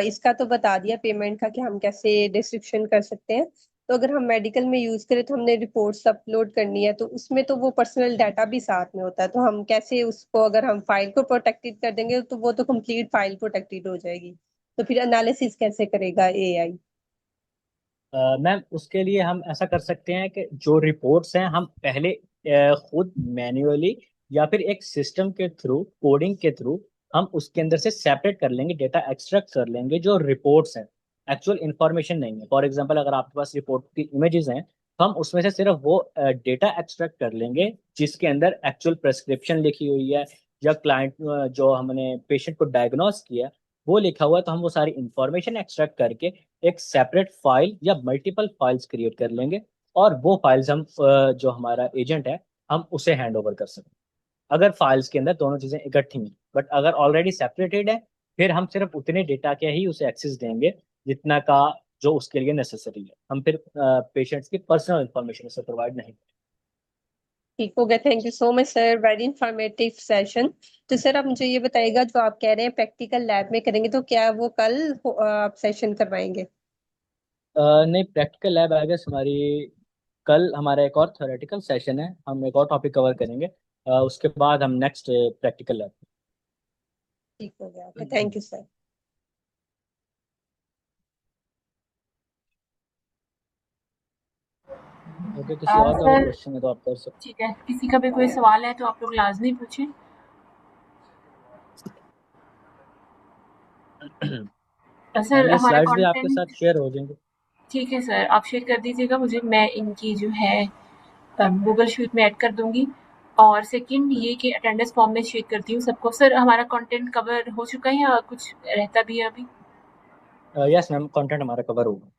इसका तो बता दिया पेमेंट का कि हम कैसे डिस्क्रिप्शन कर सकते हैं। तो अगर हम मेडिकल में यूज करें तो हमने रिपोर्ट्स अपलोड करनी है, तो उसमें तो वो पर्सनल डाटा भी साथ में होता है, तो हम कैसे उसको, अगर हम फाइल को प्रोटेक्टेड कर देंगे तो वो तो कंप्लीट फाइल प्रोटेक्टेड हो जाएगी, तो फिर एनालिसिस कैसे करेगा एआई? मैम उसके लिए हम ऐसा कर सकते हैं कि जो रिपोर्ट्स हैं हम पहले खुद मैन्युअली या फिर एक सिस्टम के थ्रू, कोडिंग के थ्रू हम उसके अंदर से सेपरेट कर लेंगे, डेटा एक्सट्रैक्ट कर लेंगे जो रिपोर्ट्स हैं, एक्चुअल इंफॉर्मेशन नहीं है। फॉर एग्जांपल अगर आपके पास रिपोर्ट की इमेजेस हैं तो हम उसमें से सिर्फ वो डेटा एक्सट्रैक्ट कर लेंगे जिसके अंदर एक्चुअल प्रेस्क्रिप्शन लिखी हुई है, या क्लाइंट जो हमने पेशेंट को डायग्नोस किया है वो लिखा हुआ है, तो हम वो सारी इंफॉर्मेशन एक्सट्रैक्ट करके एक सेपरेट फाइल या मल्टीपल फाइल्स क्रिएट कर लेंगे, और वो फाइल्स हम जो हमारा एजेंट है हम उसे हैंड ओवर कर सकते हैं अगर फाइल्स के अंदर दोनों चीजें इकट्ठी हैं। बट अगर ऑलरेडी सेपरेटेड है फिर हम सिर्फ उतने डेटा के ही उसे एक्सेस देंगे जितना का जो उसके लिए नेसेसरी है। हम फिर पेशेंट्स की पर्सनल इंफॉर्मेशन उसे प्रोवाइड नहीं करेंगे। ठीक हो गया, thank you so much sir, very informative session. तो सर आप मुझे ये बताइएगा, जो आप कह रहे हैं प्रैक्टिकल लैब में करेंगे, तो क्या वो कल आप सेशन करवाएंगे? नहीं, प्रैक्टिकल लैब आई गेस हमारी कल, हमारा एक और थ्योरेटिकल सेशन है, हम एक और टॉपिक कवर करेंगे, उसके बाद हम नेक्स्ट प्रैक्टिकल लैब। ठीक हो गया, okay, thank you sir. Okay, किसी और का अगर सर क्वेश्चन है तो आप कर सकते ठीक है, किसी का भी कोई सवाल है तो आप लोग लाजमी पूछें। हैं। सर मैम ये हमारा स्लाइड्स भी आपके साथ कंटेंट शेयर हो जाएंगे। ठीक है सर, आप शेयर कर दीजिएगा मुझे, मैं इनकी जो है गूगल शीट में ऐड कर दूंगी। और सेकंड ये कि अटेंडेंस फॉर्म में शेयर करती हूँ सबको। सर हमारा कंटेंट कवर हो चुका है या कुछ रहता भी है अभी? यस मैम, कंटेंट हमारा कवर होगा।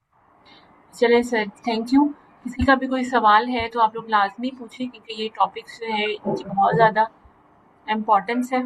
चलें सर, थैंक यू। किसी का भी कोई सवाल है तो आप लोग लाजमी पूछें, क्योंकि ये टॉपिक्स जो है इनकी बहुत ज़्यादा इम्पोर्टेंस है।